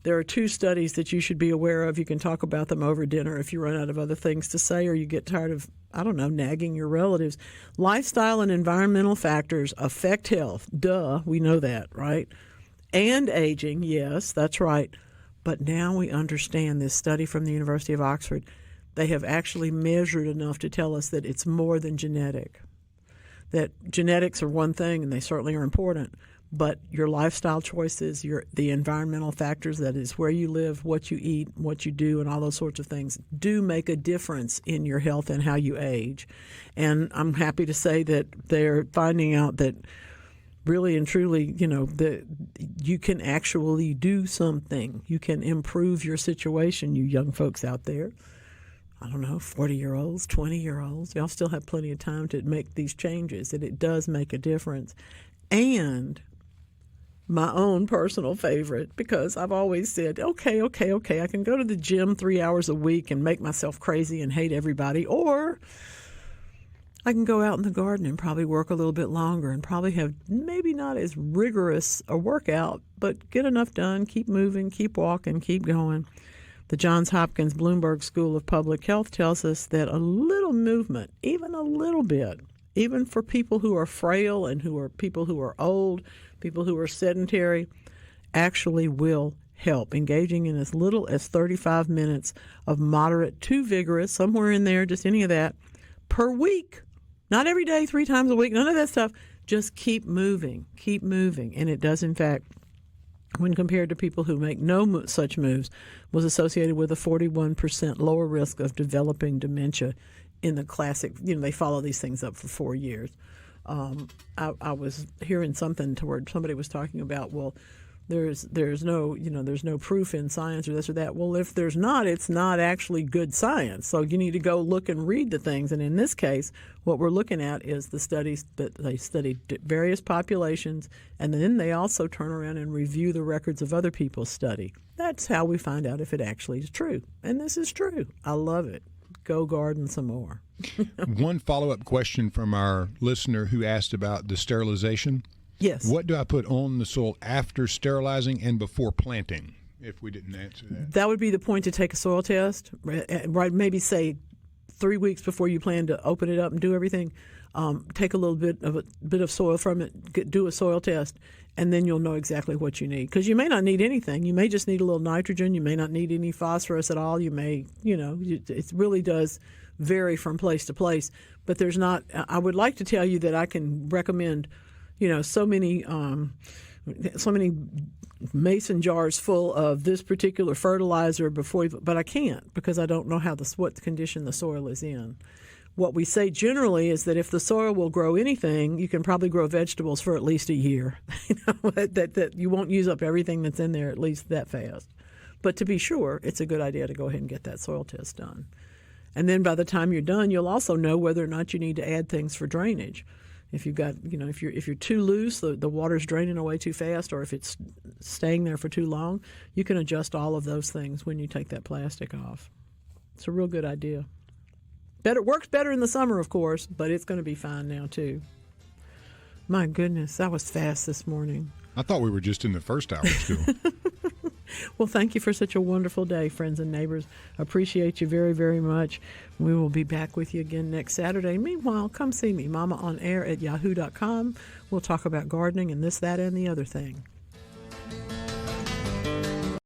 there are 2 studies that you should be aware of. You can talk about them over dinner if you run out of other things to say or you get tired of, nagging your relatives. Lifestyle and environmental factors affect health. Duh, we know that, right? And aging, yes, that's right. But now we understand this study from the University of Oxford. They have actually measured enough to tell us that it's more than genetic. That genetics are one thing, and they certainly are important, But your lifestyle choices, the environmental factors, that is where you live, what you eat, what you do, and all those sorts of things, do make a difference in your health and how you age. And I'm happy to say that they're finding out that really and truly, you can actually do something. You can improve your situation, you young folks out there. I don't know, 40-year-olds, 20-year-olds. Y'all still have plenty of time to make these changes, and it does make a difference. And my own personal favorite, because I've always said, okay, I can go to the gym 3 hours a week and make myself crazy and hate everybody, or I can go out in the garden and probably work a little bit longer and probably have maybe not as rigorous a workout, but get enough done, keep moving, keep walking, keep going. The Johns Hopkins Bloomberg School of Public Health tells us that a little movement, even a little bit, even for people who are frail and people who are old, people who are sedentary, actually will help. Engaging in as little as 35 minutes of moderate to vigorous, somewhere in there, just any of that, per week. Not every day, 3 times a week, none of that stuff. Just keep moving. And it does, in fact, when compared to people who make no such moves, was associated with a 41% lower risk of developing dementia in the classic. They follow these things up for 4 years. I was hearing something to where somebody was talking about, well, there's no proof in science or this or that. Well, if there's not, it's not actually good science. So you need to go look and read the things. And in this case, what we're looking at is the studies that they studied various populations, and then they also turn around and review the records of other people's study. That's how we find out if it actually is true. And this is true. I love it. Go garden some more. One follow-up question from our listener who asked about the sterilization. Yes. What do I put on the soil after sterilizing and before planting, if we didn't answer that? That would be the point to take a soil test, right? Maybe say 3 weeks before you plan to open it up and do everything. Take a little bit of soil from it, do a soil test, and then you'll know exactly what you need. Because you may not need anything. You may just need a little nitrogen. You may not need any phosphorus at all. You may, it really does vary from place to place. But there's not. I would like to tell you that I can recommend, so many mason jars full of this particular fertilizer but I can't, because I don't know what condition the soil is in. What we say generally is that if the soil will grow anything, you can probably grow vegetables for at least a year. That you won't use up everything that's in there at least that fast. But to be sure, it's a good idea to go ahead and get that soil test done. And then by the time you're done, you'll also know whether or not you need to add things for drainage. If you've got, if you're too loose, the water's draining away too fast, or if it's staying there for too long, you can adjust all of those things when you take that plastic off. It's a real good idea. Works better in the summer, of course, but it's going to be fine now too. My goodness, that was fast this morning. I thought we were just in the first hour of school. Well, thank you for such a wonderful day, friends and neighbors. Appreciate you very, very much. We will be back with you again next Saturday. Meanwhile, come see me, mamaonair@yahoo.com. We'll talk about gardening and this, that, and the other thing.